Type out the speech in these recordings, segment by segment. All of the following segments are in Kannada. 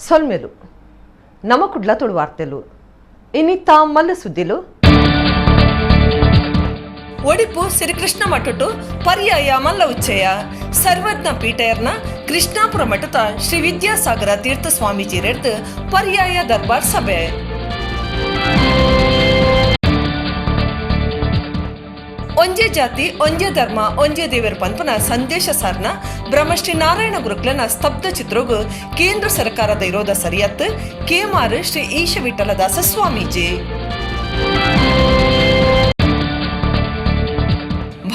సొల్మెలు నమ్మకుడ్ల తోడు వార్తలు ಇನ್ನಿತ್ತ ಮಲ್ಲ ಸುದ್ದಿಲು ಒಡಿಪು ಶ್ರೀಕೃಷ್ಣ ಮಠಟು ಪರ್ಯಾಯ ಮಲ್ಲ ಉಚ್ಚಯ ಸರ್ವಜ್ಞ ಪೀಠಯರ್ನ ಕೃಷ್ಣಾಪುರ ಮಠದ ಶ್ರೀ ವಿದ್ಯಾಸಾಗರ ತೀರ್ಥ ಸ್ವಾಮೀಜಿ ರೆಡ್ದು ಪರ್ಯಾಯ ದರ್ಬಾರ್ ಸಭೆ ಒಂಜೆ ಜಾತಿ ಒಂಜೆ ಧರ್ಮ ಒಂಜೆ ದೇವರ ಪಂಪನ ಸಂದೇಶ ಸಾರ್ನ ಬ್ರಹ್ಮಶ್ರೀ ನಾರಾಯಣ ಗುರುಕ್ಲನ ಸ್ತಬ್ಧ ಚಿತ್ರೋಗು ಕೇಂದ್ರ ಸರ್ಕಾರದ ಇರೋದ ಸರಿಯತ್ ಕೇಮಾರು ಶ್ರೀ ಈಶ ವಿಠಲದಾಸ ಸ್ವಾಮೀಜಿ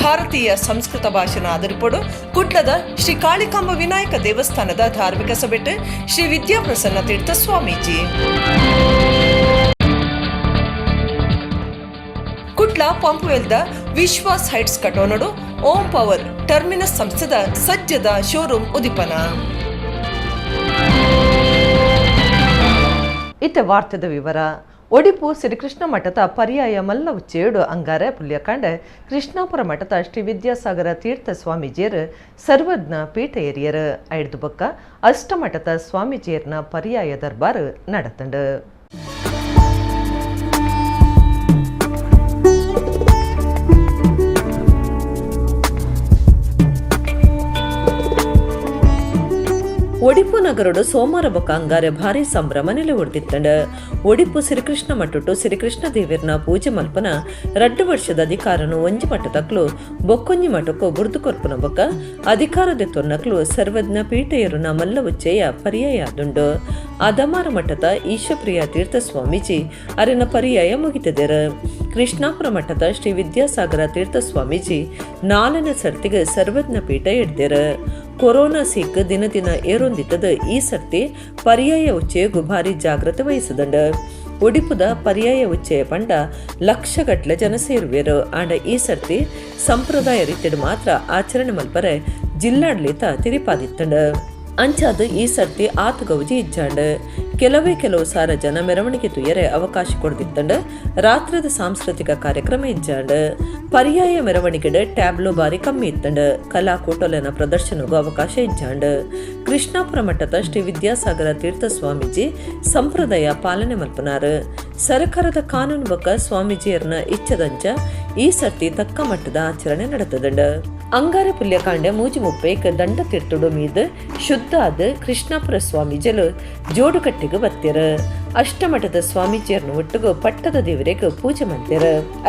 ಭಾರತೀಯ ಸಂಸ್ಕೃತ ಭಾಷಣ ಆಧರಿಪಡು ಕುಡ್ಲದ ಶ್ರೀ ಕಾಳಿಕಾಂಬ ವಿನಾಯಕ ದೇವಸ್ಥಾನದ ಧಾರ್ಮಿಕ ಸಭೆಟ್ ಶ್ರೀ ವಿದ್ಯಾಪ್ರಸನ್ನ ತೀರ್ಥ ಸ್ವಾಮೀಜಿ ಕುಟ್ಲ ಪಂಪುವೆಲ್ದ ವಿಶ್ವಾಸ್ ಹೈಟ್ಸ್ ಕಟೋನಡು ಓಂ ಪವರ್ ಟರ್ಮಿನಸ್ ಸಂಸ್ಥೆದ ಸಜ್ಜದ ಶೋರೂಮ್ ಉದಿಪನ ಇತ್ತೆ ವಾರ್ತೆದ ವಿವರ ಒಡಿಪು ಶ್ರೀಕೃಷ್ಣ ಮಠದ ಪರ್ಯಾಯ ಮಲ್ಲ ಉಚ್ಚೇಡು ಅಂಗಾರ ಪುಲ್ಯಕಾಂಡ ಕೃಷ್ಣಾಪುರ ಮಠದ ಶ್ರೀ ವಿದ್ಯಾಸಾಗರ ತೀರ್ಥ ಸ್ವಾಮೀಜಿಯರು ಸರ್ವಜ್ಞ ಪೀಠ ಏರಿಯರು ಐದು ಬೊಕ್ಕ ಅಷ್ಟಮಠದ ಸ್ವಾಮೀಜಿಯರ್ನ ಪರ್ಯಾಯ ದರ್ಬಾರ್ ನಡೆತಂಡು ಒಡಿಪು ನಗರಡು ಸೋಮವಾರ ಬೊಕ್ಕ ಅಂಗಾರೆ ಭಾರಿ ಸಂಭ್ರಮ ನೆಲೆ ಹೊಡೆದಿತ್ತಂಡ ಒಡಿಪು ಶ್ರೀಕೃಷ್ಣ ಮಟ್ಟುಟ್ಟು ಶ್ರೀಕೃಷ್ಣ ದೇವಿರ್ನ ಪೂಜೆ ಮಲ್ಪನ 2 ವರ್ಷದ ಅಧಿಕಾರನು ಒಂಜಿ ಮಟ್ಟದಕ್ಲು ಬೊಕ್ಕೊಂಜಿ ಮಠಕ್ಕೂ ಬುರ್ದು ಕೊರ್ಪುನ ಬೊಕ್ಕ ಅಧಿಕಾರದ ತೊನ್ನಕ್ಲು ಸರ್ವಜ್ಞ ಪೀಠೆಯರುನ ಮಲ್ಲ ಉಚ್ಚೆಯ ಪರ್ಯಾಯ ಆದುಂಡು ಅದಮಾರ ಮಠದ ಈಶಪ್ರಿಯ ತೀರ್ಥ ಸ್ವಾಮೀಜಿ ಅರಿನ ಪರ್ಯಾಯ ಮುಗಿತದೆರ ಕೃಷ್ಣಾಪುರ ಮಠದ ಶ್ರೀ ವಿದ್ಯಾಸಾಗರ ತೀರ್ಥ ಸ್ವಾಮೀಜಿ 4ನೇ ಸರ್ತಿಗೆ ಸರ್ವಜ್ಞ ಪೀಠ ಹಿಡ್ದೇರ ಕೊರೋನಾ ಸಿಕ್ ದಿನ ದಿನ ಏರೊಂದಿತ್ತದ ಈ ಸರ್ತಿ ಪರ್ಯಾಯ ಉಚ್ಚೆಯಗೂ ಭಾರಿ ಜಾಗ್ರತೆ ವಹಿಸದಂಡ ಒಡಿಪುದ ಪರ್ಯಾಯ ಉಚ್ಚೆಯ ಪಂಡ ಲಕ್ಷಗಟ್ಲೆ ಜನ ಸೇರುವೆರು ಆಂಡ ಈ ಸರ್ತಿ ಸಂಪ್ರದಾಯ ರೀತಿಯ ಮಾತ್ರ ಆಚರಣೆ ಮಲ್ಪರೆ ಜಿಲ್ಲಾಡಳಿತ ತಿರಿಪಾದಿತ್ತಂಡ ಅಂಚಾದ ಈ ಸರ್ತಿ ಆತಗೌಜಿ ಇಜ್ಜಾಂಡ ಕೆಲವು ಸಾರ ಜನ ಮೆರವಣಿಗೆ ತುಯ್ಯರೆ ಅವಕಾಶ ಕೊಡ್ದಿತ್ತಂಡ ರಾತ್ರದ ಸಾಂಸ್ಕೃತಿಕ ಕಾರ್ಯಕ್ರಮ ಇಜ್ಜಾಂಡ ಪರ್ಯಾಯ ಮೆರವಣಿಗೆಡ ಟ್ಯಾಬ್ಲೋ ಬಾರಿ ಕಮ್ಮಿ ಇತ್ತಂಡ ಕಲಾಕೂಟಲನ ಪ್ರದರ್ಶನಗೂ ಅವಕಾಶ ಇಜ್ಜಾಂಡ ಕೃಷ್ಣಾಪುರ ಮಠದ ಶ್ರೀ ವಿದ್ಯಾಸಾಗರ ತೀರ್ಥ ಸ್ವಾಮೀಜಿ ಸಂಪ್ರದಾಯ ಪಾಲನೆ ಮಲ್ಪನಾರ ಸರ್ಕಾರದ ಕಾನೂನು ಬೊಕ್ಕ ಸ್ವಾಮೀಜಿಯರ್ನ ಇಚ್ಛದಂಚ ಈ ಸರ್ತಿ ತಕ್ಕ ಮಟ್ಟದ ಆಚರಣೆ ನಡೆತದಂಡ ಅಂಗಾರ ಪುಲ್ಯಕಾಂಡ ಮೂಜಿ ಮುಪ್ಪೇಕ್ ದಂಡ ತಿರ್ತುಡು ಮೀದ್ ಶುದ್ಧ ಆದ ಕೃಷ್ಣಾಪುರ ಸ್ವಾಮೀಜಲು ಜೋಡುಕಟ್ಟಿಗೆ ಬತ್ತೀರ ಅಷ್ಟಮಠದ ಸ್ವಾಮೀಜಿಯರ್ನ ಒಟ್ಟಿಗೂ ಪಟ್ಟದ ದೇವರಿಗೆ ಪೂಜೆ ಮಾಡ್ತೀರ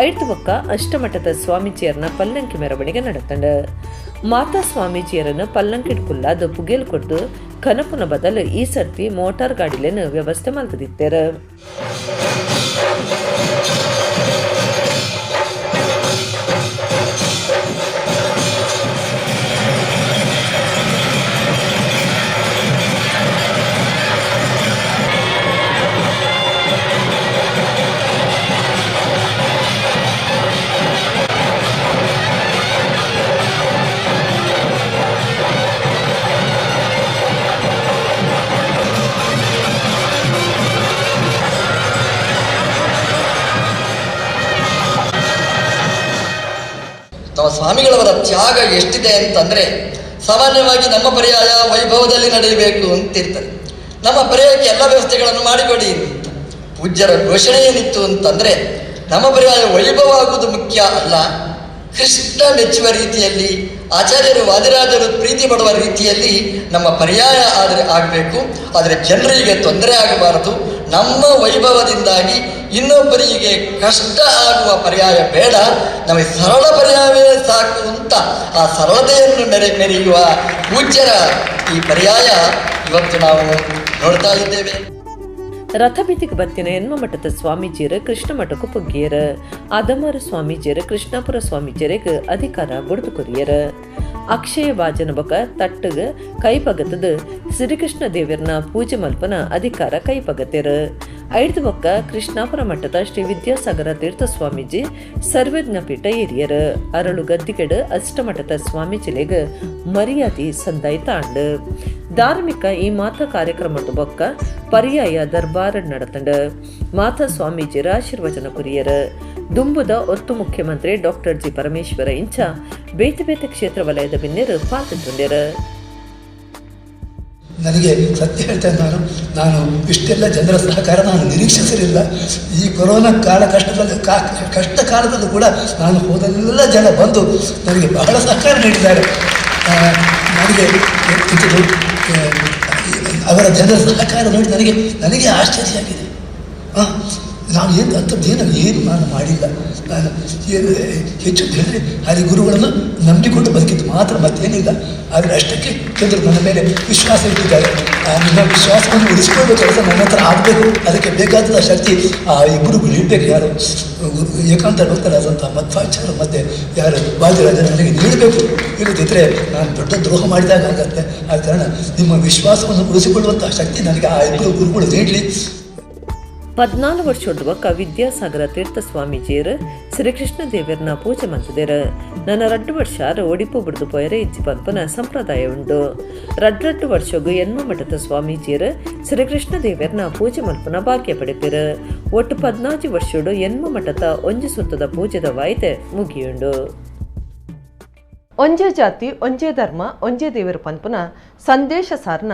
ಐದು ಬೊಕ್ಕ ಅಷ್ಟಮಠದ ಸ್ವಾಮೀಜಿಯರ್ನ ಪಲ್ಲಂಕಿ ಮೆರವಣಿಗೆ ನಡೆತಂಡ ಮಾತಾ ಸ್ವಾಮೀಜಿಯರನ್ನು ಪಲ್ಲಂಕಿಡ್ ಕುಲ್ಲಾದ ಪುಗೇಲ್ ಕೊಟ್ಟು ಕನಪುನ ಬದಲು ಈ ಸರ್ತಿ ಮೋಟಾರ್ ಗಾಡಿಲೇನು ವ್ಯವಸ್ಥೆ ಮಲ್ತದಿತ್ತೇರ ಸ್ವಾಮಿಗಳವರ ತ್ಯಾಗ ಎಷ್ಟಿದೆ ಅಂತಂದ್ರೆ ಸಾಮಾನ್ಯವಾಗಿ ನಮ್ಮ ಪರ್ಯಾಯ ವೈಭವದಲ್ಲಿ ನಡೆಯಬೇಕು ಅಂತಿರ್ತದೆ. ನಮ್ಮ ಪರ್ಯಾಯಕ್ಕೆ ಎಲ್ಲ ವ್ಯವಸ್ಥೆಗಳನ್ನು ಮಾಡಿಕೊಡಿ ಅಂತ ಪೂಜ್ಯರ ಘೋಷಣೆ ಏನಿತ್ತು ಅಂತಂದ್ರೆ ನಮ್ಮ ಪರ್ಯಾಯ ವೈಭವ ಆಗುವುದು ಮುಖ್ಯ ಅಲ್ಲ, ಕೃಷ್ಣ ಮೆಚ್ಚುವ ರೀತಿಯಲ್ಲಿ ಆಚಾರ್ಯರು ವಾದಿರಾಜರು ಪ್ರೀತಿ ಪಡುವ ರೀತಿಯಲ್ಲಿ ನಮ್ಮ ಪರ್ಯಾಯ ಆಗಬೇಕು. ಆದರೆ ಜನರಿಗೆ ತೊಂದರೆ ಆಗಬಾರದು. ನಮ್ಮ ವೈಭವದಿಂದಾಗಿ ಇನ್ನೊಬ್ಬರಿಗೆ ಕಷ್ಟ ಆಗುವ ಪರ್ಯಾಯ ಬೇಡ, ನಮಗೆ ಸರಳ ಪರ್ಯಾಯವೇ ಸಾಕು ಅಂತ ಆ ಸರಳತೆಯನ್ನು ಮೆರೆಯುವ ಪೂಜ್ಯರ ಈ ಪರ್ಯಾಯ ಇವತ್ತು ನಾವು ನೋಡ್ತಾ ಇದ್ದೇವೆ. ರಥಬೀದಿಗೆ ಬತ್ತಿನ ಎನ್ಮ ಮಠದ ಸ್ವಾಮೀಜಿಯರು ಕೃಷ್ಣ ಮಠಕ್ಕೂ ಪುಗ್ಗಿಯರ ಅದಮಾರು ಸ್ವಾಮೀಜಿಯರು ಕೃಷ್ಣಾಪುರ ಸ್ವಾಮೀಜಿಯರಿಗೆ ಅಧಿಕಾರ ಬುಡ್ದು ಕೊರಿಯರ ಅಕ್ಷಯ ವಾಜನ ಬಕ ತಟ್ಟಗ ಕೈಪಗತದ ಶ್ರೀಕೃಷ್ಣ ದೇವರನ ಪೂಜೆ ಮಲ್ಪನ ಅಧಿಕಾರ ಕೈಪಗತೆರ ಐದು ಬೊಕ್ಕ ಕೃಷ್ಣಾಪುರ ಮಠದ ಶ್ರೀ ವಿದ್ಯಾಸಾಗರ ತೀರ್ಥ ಸ್ವಾಮೀಜಿ ಸರ್ವಜ್ಞ ಪೀಠ ಏರಿಯರ ಅರಳು ಗದ್ದಿಗೆಡು ಅಷ್ಟಮಠದ ಸ್ವಾಮೀಜಿಲೆಗ ಮರ್ಯಾದಿ ಸಂದಾಯ್ತ ಆಂಡ್ ಧಾರ್ಮಿಕ ಈ ಮಾತಾ ಕಾರ್ಯಕ್ರಮದ ಬೊಕ್ಕ ಪರ್ಯಾಯ ದರ್ಬಾರ್ நடத்தண்ட ಮಾತಾ ಸ್ವಾಮೀಜಿಯರ ಆಶೀರ್ವಚನ ಕುರಿಯರ ದುಂಬುದ ಒತ್ತು ಮುಖ್ಯಮಂತ್ರಿ ಡಾಕ್ಟರ್ ಜಿ ಪರಮೇಶ್ವರ ಇಂಚ ಬೇತೆ ಬೇತೆ ಕ್ಷೇತ್ರ ವಲಯದ ಬಿನ್ನೆರು ಪಾಲ್ಗೊಂಡರು. ನನಗೆ ಸತ್ಯ ಹೇಳ್ತೇನೆ, ನಾನು ಇಷ್ಟೆಲ್ಲ ಜನರ ಸಹಕಾರ ನಾನು ನಿರೀಕ್ಷಿಸಿರಲಿಲ್ಲ. ಈ ಕೊರೋನಾ ಕಷ್ಟ ಕಾಲದಲ್ಲೂ ಕೂಡ ನಾನು ಹೋದೆಲ್ಲ ಜನ ಬಂದು ನನಗೆ ಬಹಳ ಸಹಕಾರ ನೀಡಿದ್ದಾರೆ. ನನಗೆ ಅವರ ಜನರ ಸಹಕಾರ ನೋಡಿ ನನಗೆ ಆಶ್ಚರ್ಯ ಆಗಿದೆ. ನಾನು ಏನು ನಾನು ಮಾಡಿಲ್ಲ. ನಾನು ಏನು ಹೆಚ್ಚು ಹೇಳಿದ್ರೆ ಅಲ್ಲಿ ಗುರುಗಳನ್ನು ನಂಬಿಕೊಂಡು ಬದುಕಿದ್ದು ಮಾತ್ರ, ಮತ್ತೇನಿಲ್ಲ. ಆದರೆ ಅಷ್ಟಕ್ಕೆ ಜನರು ನನ್ನ ಮೇಲೆ ವಿಶ್ವಾಸ ಇಟ್ಟಿದ್ದಾರೆ. ನಿಮ್ಮ ವಿಶ್ವಾಸವನ್ನು ಉಳಿಸಿಕೊಳ್ಳುವ ಕೆಲಸ ನನ್ನ ಹತ್ರ ಆಗಬೇಕು. ಅದಕ್ಕೆ ಬೇಕಾದ ಶಕ್ತಿ ಆ ಗುರುಗಳು ನೀಡಬೇಕು. ಯಾರು ಏಕಾಂತ ಡಾಕ್ಟರಾದಂಥ ಮಧ್ವಾಚಾರ್ಯ ಮತ್ತು ಯಾರು ಬಾಜಿರಾಜ ನನಗೆ ನೀಡಬೇಕು. ಇಲ್ಲದಿದ್ದರೆ ನಾನು ದೊಡ್ಡ ದ್ರೋಹ ಮಾಡಿದಾಗ ಆಗತ್ತೆ. ಆದ ಕಾರಣ ನಿಮ್ಮ ವಿಶ್ವಾಸವನ್ನು ಉಳಿಸಿಕೊಳ್ಳುವಂಥ ಶಕ್ತಿ ನನಗೆ ಆ ಇಬ್ಬರು ಗುರುಗಳು ನೀಡಲಿ. 14 ವರ್ಷದೊಳಕ ವಿದ್ಯಾಸಾಗರ ತೀರ್ಥ ಸ್ವಾಮೀಜಿಯರು ಶ್ರೀಕೃಷ್ಣ ದೇವರನ್ನ ಪೂಜೆ ಮಾಡ್ತಿದ್ದಾರೆ. ನನ್ನ 2 ವರ್ಷ ಒಡಿಪು ಬಿಡ್ದು ಪೋಯರೆ ಇಜ್ಜಿ ಪಂಪನ ಸಂಪ್ರದಾಯ ಉಂಟು. 2 ವರ್ಷಗೂ ಎನ್ಮ ಮಠದ ಸ್ವಾಮೀಜಿಯರು ಶ್ರೀಕೃಷ್ಣ ದೇವರನ್ನ ಪೂಜೆ ಮಲ್ಪನ ಭಾಗ್ಯ ಪಡೆಪಿರು. ಒಟ್ಟು 14 ವರ್ಷಡು ಎನ್ಮ ಮಠದ ಒಂಜಿ ಸುತ್ತದ ಪೂಜೆದ ವಾಯ್ದೆ ಮುಗಿಯುಂಡು. ಒಂಜೇ ಜಾತಿ ಒಂಜೇ ಧರ್ಮ ಒಂಜೇ ದೇವರು ಪಂಪನ ಸಂದೇಶ ಸಾರ್ನ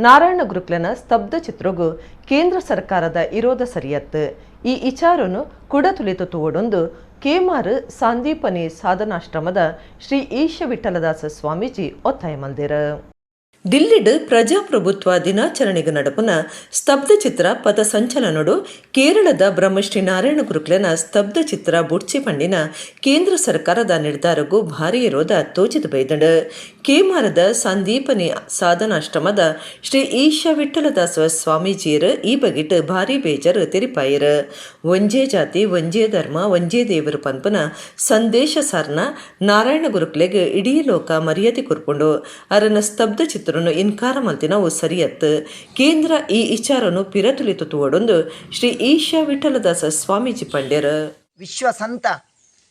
ನಾರಾಯಣ ಗುರುಕ್ಲನ ಸ್ತಬ್ಧ ಚಿತ್ರಗೂ ಕೇಂದ್ರ ಸರ್ಕಾರದ ಇರೋದ ಸರಿಯತ್ತು. ಈ ವಿಚಾರನು ಕುಡ ತುಳಿತು ತೋಡೊಂದು ಕೇಮಾರು ಸಾಂದೀಪನಿ ಸಾಧನಾಶ್ರಮದ ಶ್ರೀ ಈಶ ವಿಠಲದಾಸ ಸ್ವಾಮೀಜಿ ಒತ್ತಾಯ ಮಂದಿರ. ದಿಲ್ಲಿಡ್ ಪ್ರಜಾಪ್ರಭುತ್ವ ದಿನಾಚರಣೆಗೆ ನಡಪುನ ಸ್ತಬ್ಧ ಚಿತ್ರ ಪಥ ಸಂಚಲನಡು ಕೇರಳದ ಬ್ರಹ್ಮಶ್ರೀ ನಾರಾಯಣ ಗುರುಕ್ಲನ ಸ್ತಬ್ಧ ಚಿತ್ರ ಬುಡ್ಚಿ ಪಂಡಿನ ಕೇಂದ್ರ ಸರ್ಕಾರದ ನಿರ್ಧಾರಗೂ ಭಾರಿ ವಿರೋಧ ತೋಚಿದು ಬೈದಂಡು. ಕೇಮಾರದ ಸಂದೀಪನಿ ಸಾಧನಾಶ್ರಮದ ಶ್ರೀ ಈಶ ವಿಠಲದಾಸ ಸ್ವಾಮೀಜಿಯರು ಈ ಬಗೆಟ್ ಭಾರಿ ಬೇಜಾರು ತೆರಿಪಾಯರು. ಒಂಜೇ ಜಾತಿ ಒಂಜೇ ಧರ್ಮ ಒಂಜೇ ದೇವರು ಪಂಪನ ಸಂದೇಶ ಸಾರ್ನ ನಾರಾಯಣ ಗುರುಕ್ಲೆಗೆ ಇಡೀ ಲೋಕ ಮರ್ಯಾದೆ ಕೊರ್ಕೊಂಡು ಅರನ ಸ್ತಬ್ಧ ಚಿತ್ರ ಇನ್ಕಾರ ಮಲ್ತಿನವು ಸರಿಯತ್ತು. ಕೇಂದ್ರ ಈ ವಿಚಾರನು ಪಿರತುಲಿತು ತೋಡೊಂದು ಶ್ರೀ ಈಶ ವಿಠಲದಾಸ ಸ್ವಾಮೀಜಿ ಪಂಡ್ಯರ. ವಿಶ್ವ ಸಂತ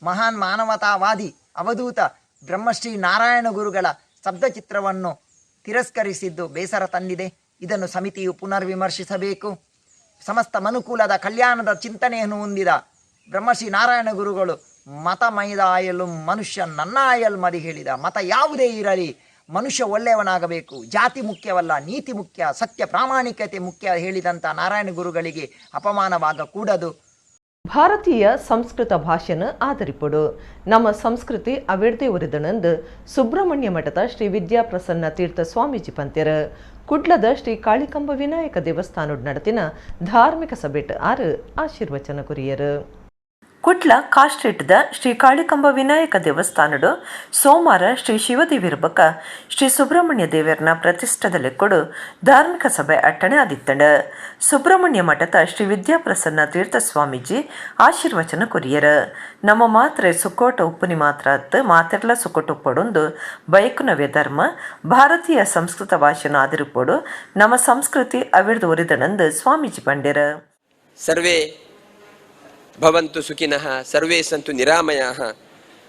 ಮಹಾನ್ ಮಾನವತಾವಾದಿ ಅವಧೂತ ಬ್ರಹ್ಮಶ್ರೀ ನಾರಾಯಣ ಗುರುಗಳ ಸ್ತಬ್ಧ ಚಿತ್ರವನ್ನು ತಿರಸ್ಕರಿಸಿದ್ದು ಬೇಸರ ತಂದಿದೆ. ಇದನ್ನು ಸಮಿತಿಯು ಪುನರ್ವಿಮರ್ಶಿಸಬೇಕು. ಸಮಸ್ತ ಮನುಕುಲದ ಕಲ್ಯಾಣದ ಚಿಂತನೆಯನ್ನು ಹೊಂದಿದ ಬ್ರಹ್ಮಶ್ರೀ ನಾರಾಯಣ ಗುರುಗಳು ಮತ ಮೈದಾಯಲು ಮನುಷ್ಯ ನನ್ನ ಆಯಲ್ ಮದಿ ಹೇಳಿದ. ಮತ ಯಾವುದೇ ಇರಲಿ, ಮನುಷ್ಯ ಒಳ್ಳೆಯವನಾಗಬೇಕು, ಜಾತಿ ಮುಖ್ಯವಲ್ಲ, ನೀತಿ ಮುಖ್ಯ, ಸತ್ಯ ಪ್ರಾಮಾಣಿಕತೆ ಮುಖ್ಯ ಹೇಳಿದಂಥ ನಾರಾಯಣ ಗುರುಗಳಿಗೆ ಅಪಮಾನವಾಗಕೂಡದು. ಭಾರತೀಯ ಸಂಸ್ಕೃತ ಭಾಷೆನ ಆಧರಿಪಡು ನಮ್ಮ ಸಂಸ್ಕೃತಿ ಅವಿಡ್ದೆ ಉರಿದನೆಂದು ಸುಬ್ರಹ್ಮಣ್ಯ ಮಠದ ಶ್ರೀ ವಿದ್ಯಾಪ್ರಸನ್ನ ತೀರ್ಥ ಸ್ವಾಮೀಜಿ ಪಂತ್ಯರು ಕುಡ್ಲದ ಶ್ರೀ ಕಾಳಿಕಂಬ ವಿನಾಯಕ ದೇವಸ್ಥಾನದ ನಡತಿನ ಧಾರ್ಮಿಕ ಸಭೆಟ್ ಆಶೀರ್ವಚನ ಕುರಿಯರು. ಕುಟ್ಲ ಕಾಸ್ಟ್ರೇಟ್ದ ಶ್ರೀ ಕಾಳಿಕಂಬ ವಿನಾಯಕ ದೇವಸ್ಥಾನಡು ಸೋಮವಾರ ಶ್ರೀ ಶಿವದೇವಿರ ಬಕ ಶ್ರೀ ಸುಬ್ರಹ್ಮಣ್ಯ ದೇವರನ ಪ್ರತಿಷ್ಠದಲ್ಲಿ ಕೊಡು ಧಾರ್ಮಿಕ ಸಭೆ ಅಟ್ಟಣೆ ಆದಿತ್ತಂಡ. ಸುಬ್ರಹ್ಮಣ್ಯ ಮಠದ ಶ್ರೀ ವಿದ್ಯಾಪ್ರಸನ್ನ ತೀರ್ಥ ಸ್ವಾಮೀಜಿ ಆಶೀರ್ವಚನ ಕೊರಿಯರ. ನಮ್ಮ ಮಾತ್ರೆ ಸುಕ್ಕೋಟ ಉಪ್ಪುನಿ ಮಾತ್ರ ಅತ್ತು ಮಾತೆರ್ಲ ಸುಕ್ಕೋಟ ಉಪ್ಪೊಡೊಂದು ಬೈಕುನವ್ಯ ಧರ್ಮ ಭಾರತೀಯ ಸಂಸ್ಕೃತ ಭಾಷೆನ ಆದಿರುಪೊಡು ನಮ್ಮ ಸಂಸ್ಕೃತಿ ಅವಿಡ್ದು ಒರಿದನೆಂದು ಸ್ವಾಮೀಜಿ ಪಂಡ್ಯರ. ಸರ್ವೇ ಭವಂತು ಸುಖಿನಃ ಸರ್ವೇ ಸಂತು ನಿರಾಮಯಾಃ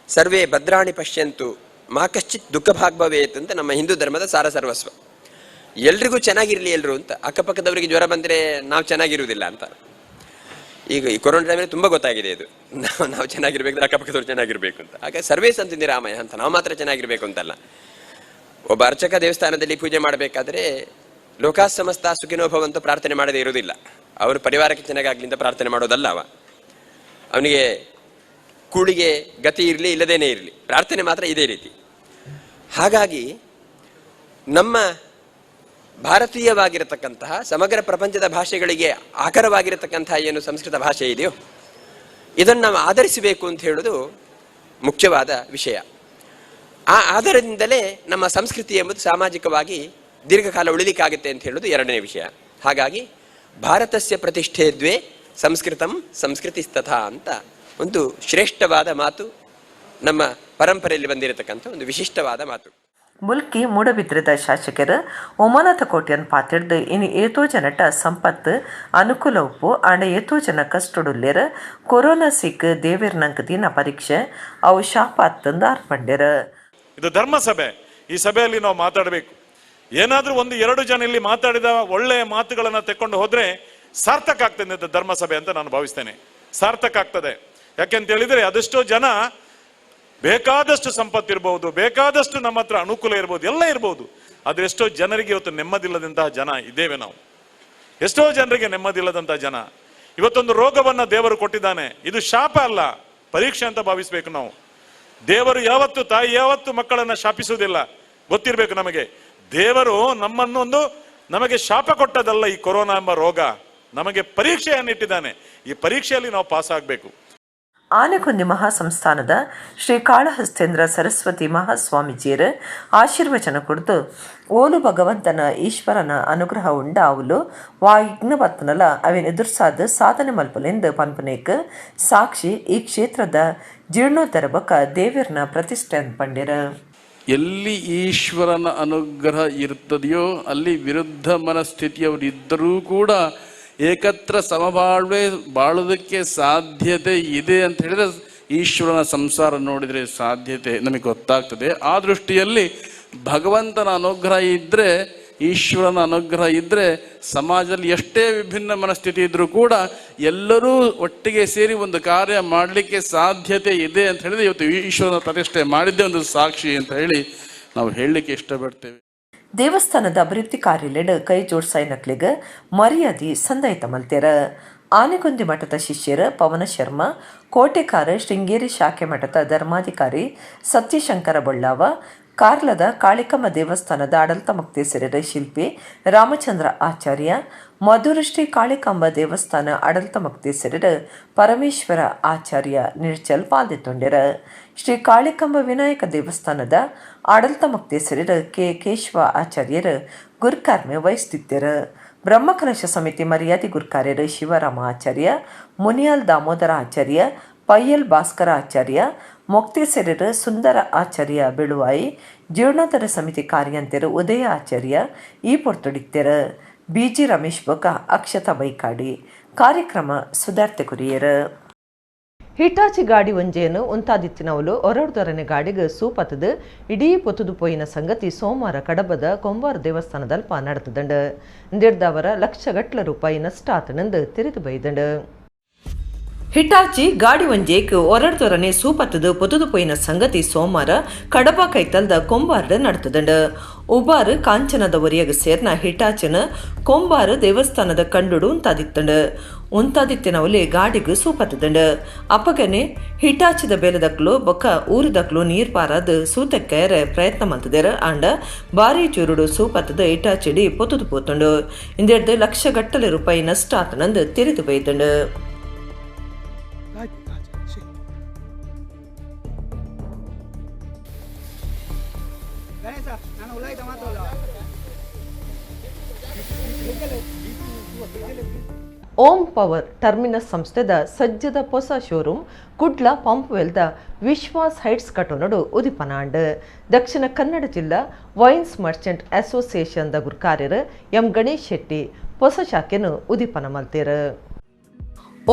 ಸರ್ವೇ ಭದ್ರಾಣಿ ಪಶ್ಯಂತು ಮಾ ಕಶ್ಚಿತ್ ದುಃಖ ಭಾಗ್ ಭವೇತ್ ಅಂತ ನಮ್ಮ ಹಿಂದೂ ಧರ್ಮದ ಸಾರ ಸರ್ವಸ್ವ. ಎಲ್ರಿಗೂ ಚೆನ್ನಾಗಿರಲಿ ಎಲ್ಲರೂ ಅಂತ. ಅಕ್ಕಪಕ್ಕದವರಿಗೆ ಜ್ವರ ಬಂದರೆ ನಾವು ಚೆನ್ನಾಗಿರುವುದಿಲ್ಲ ಅಂತ. ಈಗ ಈ ಕೊರೋನಾ ಟೈಮಲ್ಲಿ ತುಂಬ ಗೊತ್ತಾಗಿದೆ ಇದು. ನಾವು ಚೆನ್ನಾಗಿರ್ಬೇಕಂದ್ರೆ ಅಕ್ಕಪಕ್ಕದವ್ರು ಚೆನ್ನಾಗಿರ್ಬೇಕು ಅಂತ. ಹಾಗೆ ಸರ್ವೇ ಸಂತು ನಿರಾಮಯ ಅಂತ ನಾವು ಮಾತ್ರ ಚೆನ್ನಾಗಿರ್ಬೇಕು ಅಂತಲ್ಲ. ಒಬ್ಬ ಅರ್ಚಕ ದೇವಸ್ಥಾನದಲ್ಲಿ ಪೂಜೆ ಮಾಡಬೇಕಾದ್ರೆ ಲೋಕಾ ಸಮಸ್ತ ಸುಖಿನೋ ಭವಂತು ಪ್ರಾರ್ಥನೆ ಮಾಡದೇ ಇರುವುದಿಲ್ಲ. ಅವರು ಪರಿವಾರಕ್ಕೆ ಚೆನ್ನಾಗಾಗಲಿ ಅಂತ ಪ್ರಾರ್ಥನೆ ಮಾಡೋದಲ್ಲ. ಅವನಿಗೆ ಕೂಳಿಗೆ ಗತಿ ಇರಲಿ ಇಲ್ಲದೇನೆ ಇರಲಿ, ಪ್ರಾರ್ಥನೆ ಮಾತ್ರ ಇದೇ ರೀತಿ. ಹಾಗಾಗಿ ನಮ್ಮ ಭಾರತೀಯವಾಗಿರತಕ್ಕಂತಹ ಸಮಗ್ರ ಪ್ರಪಂಚದ ಭಾಷೆಗಳಿಗೆ ಆಕರವಾಗಿರತಕ್ಕಂತಹ ಏನು ಸಂಸ್ಕೃತ ಭಾಷೆ ಇದೆಯೋ ಇದನ್ನು ನಾವು ಆಧರಿಸಬೇಕು ಅಂತ ಹೇಳೋದು ಮುಖ್ಯವಾದ ವಿಷಯ. ಆ ಆಧಾರದಿಂದಲೇ ನಮ್ಮ ಸಂಸ್ಕೃತಿ ಎಂಬುದು ಸಾಮಾಜಿಕವಾಗಿ ದೀರ್ಘಕಾಲ ಉಳಿಲಿಕ್ಕಾಗುತ್ತೆ ಅಂತ ಹೇಳೋದು ಎರಡನೇ ವಿಷಯ. ಹಾಗಾಗಿ ಭಾರತಸ್ಯ ಪ್ರತಿಷ್ಠೆ ದ್ವೇ ಸಂಸ್ಕೃತಂ ಸಂಸ್ಕೃತಿಸ್ತಥಾ ಅಂತ ಒಂದು ಶ್ರೇಷ್ಠವಾದ ಮಾತು, ನಮ್ಮ ಪರಂಪರೆಯಲ್ಲಿ ಬಂದಿರತಕ್ಕಂಥ ಒಂದು ವಿಶಿಷ್ಟವಾದ ಮಾತು. ಮುಲ್ಕಿ ಮೂಡಬಿದ್ರದ ಶಾಸಕರು ಒಮನತ ಕೋಟ್ಯನ್ ಪಾತಿಡ್ದು ಇನ್ನು ಏತೋ ಜನಟ ಸಂಪತ್ತು ಅನುಕೂಲ ಉಪ್ಪು ಆಂಡ ಏತೋ ಜನ ಕಷ್ಟುಡುಲ್ಲೇರ ಕೊರೋನಾ ಸಿಕ್ ದೇವೇರ್ನಂಕ ದಿನ ಪರೀಕ್ಷೆ ಅವು ಶಾಪ ಅತ್ತಂದು ಅರ್ಪಂಡ್ಯರ. ಇದು ಧರ್ಮ ಸಭೆ. ಈ ಸಭೆಯಲ್ಲಿ ನಾವು ಮಾತಾಡಬೇಕು. ಏನಾದ್ರೂ 1-2 ಜನ ಇಲ್ಲಿ ಮಾತಾಡಿದ ಒಳ್ಳೆಯ ಮಾತುಗಳನ್ನ ತೆಕ್ಕೊಂಡು ಹೋದ್ರೆ ಸಾರ್ಥಕ ಆಗ್ತದೆ ಧರ್ಮಸಭೆ ಅಂತ ನಾನು ಭಾವಿಸ್ತೇನೆ. ಸಾರ್ಥಕ ಆಗ್ತದೆ. ಯಾಕೆಂತ ಹೇಳಿದ್ರೆ ಅದೆಷ್ಟೋ ಜನ ಬೇಕಾದಷ್ಟು ಸಂಪತ್ತಿರ್ಬಹುದು, ಬೇಕಾದಷ್ಟು ನಮ್ಮ ಹತ್ರ ಅನುಕೂಲ ಇರ್ಬೋದು, ಎಲ್ಲ ಇರ್ಬೋದು. ಆದರೆ ಎಷ್ಟೋ ಜನರಿಗೆ ಇವತ್ತು ನೆಮ್ಮದಿಲ್ಲದಂತಹ ಜನ ಇದ್ದೇವೆ ನಾವು. ಎಷ್ಟೋ ಜನರಿಗೆ ನೆಮ್ಮದಿಲ್ಲದಂತಹ ಜನ. ಇವತ್ತೊಂದು ರೋಗವನ್ನ ದೇವರು ಕೊಟ್ಟಿದ್ದಾನೆ. ಇದು ಶಾಪ ಅಲ್ಲ, ಪರೀಕ್ಷೆ ಅಂತ ಭಾವಿಸ್ಬೇಕು ನಾವು. ದೇವರು ಯಾವತ್ತು, ತಾಯಿ ಯಾವತ್ತು ಮಕ್ಕಳನ್ನ ಶಾಪಿಸುವುದಿಲ್ಲ, ಗೊತ್ತಿರ್ಬೇಕು ನಮಗೆ. ದೇವರು ನಮಗೆ ಶಾಪ ಕೊಟ್ಟದಲ್ಲ. ಈ ಕೊರೋನಾ ಎಂಬ ರೋಗ ನಮಗೆ ಪರೀಕ್ಷೆಯನ್ನಿಟ್ಟಿದ್ದಾನೆ. ಈ ಪರೀಕ್ಷೆಯಲ್ಲಿ ನಾವು ಪಾಸ್ ಆಗಬೇಕು. ಆನೆಕೊಂದಿ ಮಹಾಸಂಸ್ಥಾನದ ಶ್ರೀ ಕಾಳಹಸ್ತೇಂದ್ರ ಸರಸ್ವತಿ ಮಹಾಸ್ವಾಮೀಜಿಯರ ಆಶೀರ್ವಚನ ಕುರಿತು ಓಲು ಭಗವಂತನ ಈಶ್ವರನ ಅನುಗ್ರಹ ಉಂಡಾವುಲು ವಾಯಿಜ್ಞವತ್ನಲ ಅವೇನು ಎದುರ್ಸಾದ ಸಾಧನೆ ಮಲ್ಪಲೆಂದು ಪನ್ಪನೇಕ್ ಸಾಕ್ಷಿ ಈ ಕ್ಷೇತ್ರದ ಜೀರ್ಣೋದ್ಧಾರ ಬಕ ದೇವರನ ಪ್ರತಿಷ್ಠೆ ಪಂಡಿರ. ಎಲ್ಲಿ ಈಶ್ವರನ ಅನುಗ್ರಹ ಇರ್ತದೆಯೋ ಅಲ್ಲಿ ವಿರುದ್ಧ ಮನಸ್ಥಿತಿಯವರು ಇದ್ದರೂ ಕೂಡ ಏಕತ್ರ ಸಮಬಾಳ್ವೆ ಬಾಳೋದಕ್ಕೆ ಸಾಧ್ಯತೆ ಇದೆ ಅಂತ ಹೇಳಿದ್ರೆ ಈಶ್ವರನ ಸಂಸಾರ ನೋಡಿದರೆ ಸಾಧ್ಯತೆ ನಮಗೆ ಗೊತ್ತಾಗ್ತದೆ. ಆ ದೃಷ್ಟಿಯಲ್ಲಿ ಭಗವಂತನ ಅನುಗ್ರಹ ಇದ್ದರೆ, ಈಶ್ವರನ ಅನುಗ್ರಹ ಇದ್ದರೆ ಸಮಾಜದಲ್ಲಿ ಎಷ್ಟೇ ವಿಭಿನ್ನ ಮನಸ್ಥಿತಿ ಇದ್ದರೂ ಕೂಡ ಎಲ್ಲರೂ ಒಟ್ಟಿಗೆ ಸೇರಿ ಒಂದು ಕಾರ್ಯ ಮಾಡಲಿಕ್ಕೆ ಸಾಧ್ಯತೆ ಇದೆ ಅಂತ ಹೇಳಿದ್ರೆ ಇವತ್ತು ಈಶ್ವರನ ಪ್ರತಿಷ್ಠೆ ಮಾಡಿದ್ದೇ ಒಂದು ಸಾಕ್ಷಿ ಅಂತ ಹೇಳಿ ನಾವು ಹೇಳಲಿಕ್ಕೆ ಇಷ್ಟಪಡ್ತೇವೆ. ದೇವಸ್ಥಾನದ ಅಭಿವೃದ್ಧಿ ಕಾರ್ಯಲೆಡ್ ಕೈ ಜೋಡ್ಸೈನಕ್ಲಿಗ ಮರ್ಯಾದಿ ಸಂದಾಯಿತ ಮಲ್ತೇರ. ಆನೆಗೊಂದಿ ಮಠದ ಶಿಷ್ಯರ ಪವನ ಶರ್ಮಾ, ಕೋಟೆಕಾರ ಶೃಂಗೇರಿ ಶಾಖೆ ಮಠದ ಧರ್ಮಾಧಿಕಾರಿ ಸತ್ಯಶಂಕರ ಬೊಳ್ಳಾವ, ಕಾರ್ಲದ ಕಾಳಿಕಮ್ಮ ದೇವಸ್ಥಾನದ ಆಡಳಿತ ಮುಕ್ತೇಸರರ ಶಿಲ್ಪಿ ರಾಮಚಂದ್ರ ಆಚಾರ್ಯ, ಮಧುರ ಶ್ರೀ ಕಾಳಿಕಾಂಬ ದೇವಸ್ಥಾನ ಆಡಳಿತ ಮುಕ್ತೇಸರರ ಪರಮೇಶ್ವರ ಆಚಾರ್ಯ ನಿರ್ಚಲ್ ಪಾಲ್ದೆತ್ತೊಂಡೆರ. ಶ್ರೀ ಕಾಳಿಕಾಂಬ ವಿನಾಯಕ ದೇವಸ್ಥಾನದ ಆಡಳಿತ ಮುಕ್ತೇಸರರ ಕೆ ಕೇಶವ ಆಚಾರ್ಯರ ಗುರುಕಾರ್ಮೆ ವಹಿಸುತ್ತಿದ್ದರ. ಬ್ರಹ್ಮಕಲಶ ಸಮಿತಿ ಮರ್ಯಾದಿ ಗುರುಕಾರ್ಯರು ಶಿವರಾಮ ಆಚಾರ್ಯ, ಮುನಿಯಾಲ್ ದಾಮೋದರ ಆಚಾರ್ಯ, ಪಯ್ಯಲ್ ಭಾಸ್ಕರ ಆಚಾರ್ಯ, ಮೊಕ್ತೇಸರರು ಸುಂದರ ಆಚಾರ್ಯ ಬೆಳುವಾಯಿ, ಜೀರ್ಣೋದ್ಧಾರ ಸಮಿತಿ ಕಾರ್ಯಂತರು ಉದಯ ಆಚಾರ್ಯ ಈ ಪೊರ್ತೊಡಿತ್ತೆರ. ಬಿಜಿ ರಮೇಶ್ ಬೊಕ ಅಕ್ಷತಾ ಬೈಕಾಡಿ. ಕಾರ್ಯಕ್ರಮ ಸುಧಾರ್ತೆ ಕುರಿಯರ. ಹಿಟಾಚಿ ಗಾಡಿ ಒಂಜೇನು ಉಂತಾದಿತ್ತಿನವಲು ಹೊರಡ್ದೊರನೆ ಗಾಡಿಗೆ ಸೂಪತ್ತದು ಇಡೀ ಪೊತ್ತುದು ಪೋಯಿನ ಸಂಗತಿ ಸೋಮವಾರ ಕಡಬದ ಕೊಂಬಾರು ದೇವಸ್ಥಾನದಲ್ಪ ನಡೆತದಂಡು. ನಿರ್ದವರ ಲಕ್ಷಗಟ್ಟಲೆ ರೂಪಾಯಿ ನಷ್ಟ ಆತನೆಂದು ತಿರಿದು ಬೈದಂಡು. ಹಿಟಾಚಿ ಗಾಡಿ ಒಂಜೇಕ್ ಹೊರಡ್ದೊರನೆ ಸೂಪತ್ತದು ಪೊತ್ತುದು ಪೋಯಿನ ಸಂಗತಿ ಸೋಮವಾರ ಕಡಬ ಕೈತಲ್ದ ಕೊಂಬಾರ್ಡ್ ನಡೆತದಂಡು. ಉಬಾರು ಕಾಂಚನದ ಒರಿಯಗ ಸೇರ್ನ ಹಿಟಾಚಿನ ಕೊಂಬಾರು ದೇವಸ್ಥಾನದ ಕಂಡುಡು ಉಂತಾದಿತ್ತಂಡು. ಉಂತಾದಿತ್ತಿನವಲಿ ಗಾಡಿಗೂ ಸೂಪತ್ತದಂಡು. ಅಪ್ಪಗನೆ ಹಿಟಾಚಿದ ಬೇಲದಕ್ಲು ಬೊಕ್ಕ ಊರಿದಕ್ಲು ನೀರ್ ಪಾರದು ಸೂತಕ್ಕೆರೆ ಪ್ರಯತ್ನ ಮಲ್ತದೇರ. ಆಂಡ ಬಾರಿ ಚೂರುಡು ಸೂಪತ್ತದ ಹಿಟಾಚಿಡಿ ಪೊತ್ತುದು ಪೋತುಂಡು. ಇಂದೆರ್ದು ಲಕ್ಷಗಟ್ಟಲೆ ರೂಪಾಯಿ ನಷ್ಟ ಆತನಂದು ತಿರಿದು ಬೈತಂಡು. ಓಂ ಪವರ್ ಟರ್ಮಿನಸ್ ಸಂಸ್ಥೆದ ಸಜ್ಜದ ಹೊಸ ಶೋರೂಮ್ ಕುಡ್ಲ ಪಂಪ್ವೆಲ್ದ ವಿಶ್ವಾಸ್ ಹೈಟ್ಸ್ ಕಟೋನಡು ಉದಿಪನಾಂಡ್. ದಕ್ಷಿಣ ಕನ್ನಡ ಜಿಲ್ಲಾ ವೈನ್ಸ್ ಮರ್ಚೆಂಟ್ ಅಸೋಸಿಯೇಷನ್ದ ಗುರುಕಾರ್ಯರು ಎಂ ಗಣೇಶ್ ಶೆಟ್ಟಿ ಹೊಸ ಶಾಖೆನು ಉದಿಪನ ಮಲ್ತೇರು.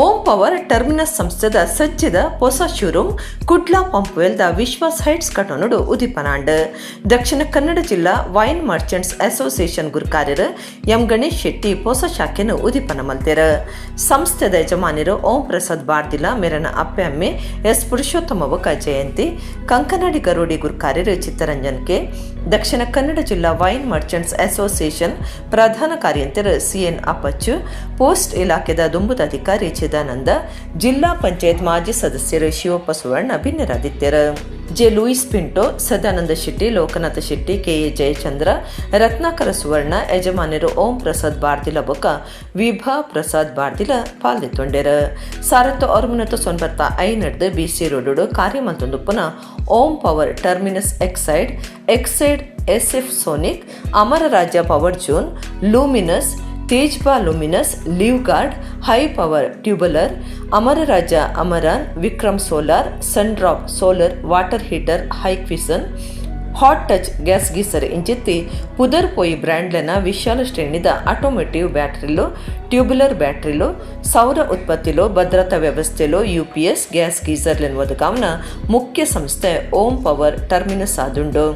ಓಂ ಪವರ್ ಟರ್ಮಿನಸ್ ಸಂಸ್ಥೆದ ಸಜ್ಜದ ಹೊಸ ಶೋರೂಮ್ ಕುಡ್ಲ ಪಂಪ್ವೆಲ್ದ ವಿಶ್ವಾಸ್ ಹೈಟ್ಸ್ ಕಟೋನಡು ಉದಿಪನಾಂಡ್. ದಕ್ಷಿಣ ಕನ್ನಡ ಜಿಲ್ಲಾ ವೈನ್ ಮರ್ಚೆಂಟ್ಸ್ ಅಸೋಸಿಯೇಷನ್ ಗುರುಕಾರ್ಯರು ಎಂ ಗಣೇಶ್ ಶೆಟ್ಟಿ ಹೊಸ ಶಾಖೆನು ಉದಿಪನ ಮಲ್ತೇರು. ಸಂಸ್ಥೆದ ಯಜಮಾನಿರು ಓಂ ಪ್ರಸಾದ್ ಬಾರ್ದಿಲ ಮೆರನ ಅಪ್ಪೆ ಅಮ್ಮೆ ಎಸ್ ಪುರುಷೋತ್ತಮ ಬೊಕ ಜಯಂತಿ, ಕಂಕನಾಡಿ ಗರೋಡಿ ಗುರುಕಾರ್ಯರು ಚಿತ್ತರಂಜನ್ ಕೆ. ದಕ್ಷಿಣ ಕನ್ನಡ ಜಿಲ್ಲಾ ವೈನ್ ಮರ್ಚೆಂಟ್ಸ್ ಅಸೋಸಿಯೇಷನ್ ಪ್ರಧಾನ ಕಾರ್ಯಂತರು ಸಿಎನ್ ಅಪ್ಪಚ್ಚು, ಪೋಸ್ಟ್ ಇಲಾಖೆದ ದುಂಬುದ ಅಧಿಕಾರಿ ಚಿದಾನಂದ, ಜಿಲ್ಲಾ ಪಂಚಾಯತ್ ಮಾಜಿ ಸದಸ್ಯರು ಶಿವಪ್ಪ ಸುವರ್ಣ ಭಿನ್ನರಾದಿತ್ಯರು. J Louis Pinto, Sadananda Shetty, Lokanatha Shetty, KA Jayachandra, Ratnakara Suvarna, ಯಜಮಾನರು ಓಂ ಪ್ರಸಾದ್ ಬಾರ್ದಿಲ ಬೊಕ ವಿಭಾ ಪ್ರಸಾದ್ ಬಾರ್ದಿಲ ಪಾಲ್ದೆತ್ತೊಂಡೆರು. ಸಾರತ್ತು 1995 ನಡೆದು ಬಿಸಿ ರೋಡು ಕಾರ್ಯಮಂತೊಂದುಪ್ಪನ Om power Terminus Exide SF Sonic, Amara Rajya power zone, Luminous, ತೇಜ್ಬಾ Luminous, live guard, high power tubular, Amara Raja Amaron, Vikram solar, sun drop solar water heater, Hikvision, hot touch gas geyser ಇಂಚಿತ್ತಿ ಪುದರ್ ಪೋಯಿ ಬ್ರ್ಯಾಂಡ್ಲನ ವಿಶಾಲ ಶ್ರೇಣಿದ ಆಟೋಮೇಟಿವ್ ಬ್ಯಾಟರಿಲು, ಟ್ಯೂಬುಲರ್ ಬ್ಯಾಟರಿಲು, ಸೌರ ಉತ್ಪತ್ತಿಲು, ಭದ್ರತಾ ವ್ಯವಸ್ಥೆಲು, ಯುಪಿಎಸ್ ಗ್ಯಾಸ್ ಗೀಸರ್ಲೆನ್ನುವುದು ಕಾವನ ಮುಖ್ಯ ಸಂಸ್ಥೆ ಓಂ ಪವರ್ ಟರ್ಮಿನಸ್ ಆದುಂಡು.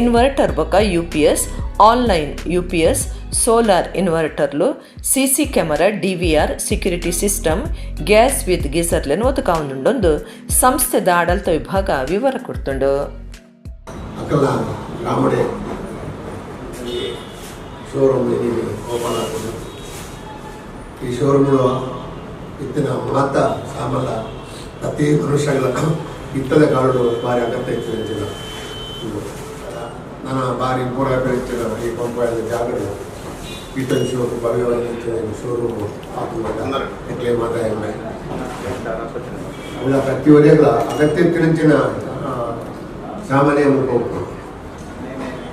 ಇನ್ವರ್ಟರ್ ಬೊಕ ಯುಪಿಎಸ್, ಆನ್ಲೈನ್ ಯುಪಿಎಸ್, ಸೋಲಾರ್ ಇನ್ವರ್ಟರ್ಲು, CC camera, DVR, security system, gas with ಗೀಸರ್ಲೆನ್ ಒದಕಾವುಂಡೊಂದು ಸಂಸ್ಥೆದ ಆಡಳಿತ ವಿಭಾಗ ವಿವರ ಕೊಡ್ತುಂಡು. ಅಕ್ಕಲ ರಾಮಡೆ ಶೋರೂಮ್ ಇದೀವಿ ಓಪನ್ ಆಗ್ತದೆ. ಈ ಶೋರೂಮ್ಗಳು ಇತ್ತಿನ ಮಾತ ಸಾಮಲ್ಲ ಪ್ರತಿ ಮನುಷ್ಯಗಳ ಇತ್ತದ ಕಾಳು ಭಾರಿ ಅಗತ್ಯ ಇತ್ತು ಅಂತಿಲ್ಲ. ನನ್ನ ಭಾರಿ ಮೂರ ಬೆಳೀತಿನ ಈ ಪಂಪಾಯದ ಜಾಗಗಳು ಇತ್ತನ ಶೋರೂಮ್ ಭವ್ಯವಾಗಿ ಶೋರೂಮ್ ಹಾಕಿದಾಗ ಎಟ್ಲೆ ಮಾತ ಎಮ್ಮೆ ಅಲ್ಲ ಪ್ರತಿ ಒಲೆಗಳ ಅಗತ್ಯ ಇತ್ತಿನ ಸಾಮಾನ್ಯ ಹೋಗ್ಬೋದು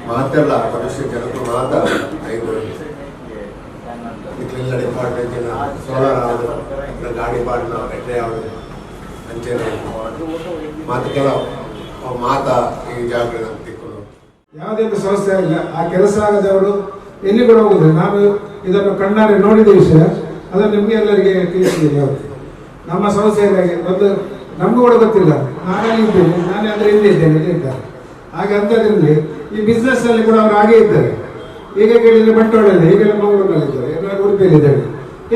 ಮಾತೆಲ್ಲ ಮನುಷ್ಯ ಜನಕ್ಕೂ ಮಾತ ಐದು ಇಟ್ಲೆಲ್ಲ ಡಿಪಾರ್ಟ್ಮೆಂಟ್ ಸೋಲಾರ್ ಆಗೋದು ಗಾಡಿ ಪಾಡ್ನ ಎಡ್ಡೆ ಆಗೋದು ಅಂಚೆನೆ ಮಾತು ಕೆಲವು ಮಾತ ಈ ಜಾಗಗಳನ್ನ ತಿಕ್ಕೊಂಡು ಯಾವುದೇ ಒಂದು ಸಮಸ್ಯೆ ಇಲ್ಲ. ಆ ಕೆಲಸ ಆಗದವರು ಎಲ್ಲಿ ಕೂಡ ಹೋಗುದು. ನಾನು ಇದನ್ನು ಕಣ್ಣಾರೆ ನೋಡಿದ ವಿಷಯ ಅದನ್ನು ನಿಮಗೆ ಎಲ್ಲರಿಗೆ ತಿಳಿಸಿದ್ದೀನಿ. ನಮ್ಮ ಸಮಸ್ಯೆ ಒಂದು ನಮಗೂ ಕೂಡ ಗೊತ್ತಿಲ್ಲ. ನಾನೇ ಇದ್ದೇನೆ, ನಾನೇ ಅಂದರೆ ಹಿಂದೆ ಇದ್ದೇನೆ ಇದ್ದಾರೆ. ಹಾಗೆ ಅಂಥದ್ರಲ್ಲಿ ಈ ಬಿಸ್ನೆಸ್ ಅಲ್ಲಿ ಕೂಡ ಅವರು ಹಾಗೆ ಇದ್ದಾರೆ. ಈಗ ಕೇಳಿದರೆ ಬಂಟ್ವಾಳ ಇದೆ, ಈಗೆಲ್ಲ ಮಂಗಳೂರಿನಲ್ಲಿದ್ದಾರೆ, ಎಲ್ಲರೂ ಉಡುಪಿಯಲ್ಲಿದ್ದಾರೆ.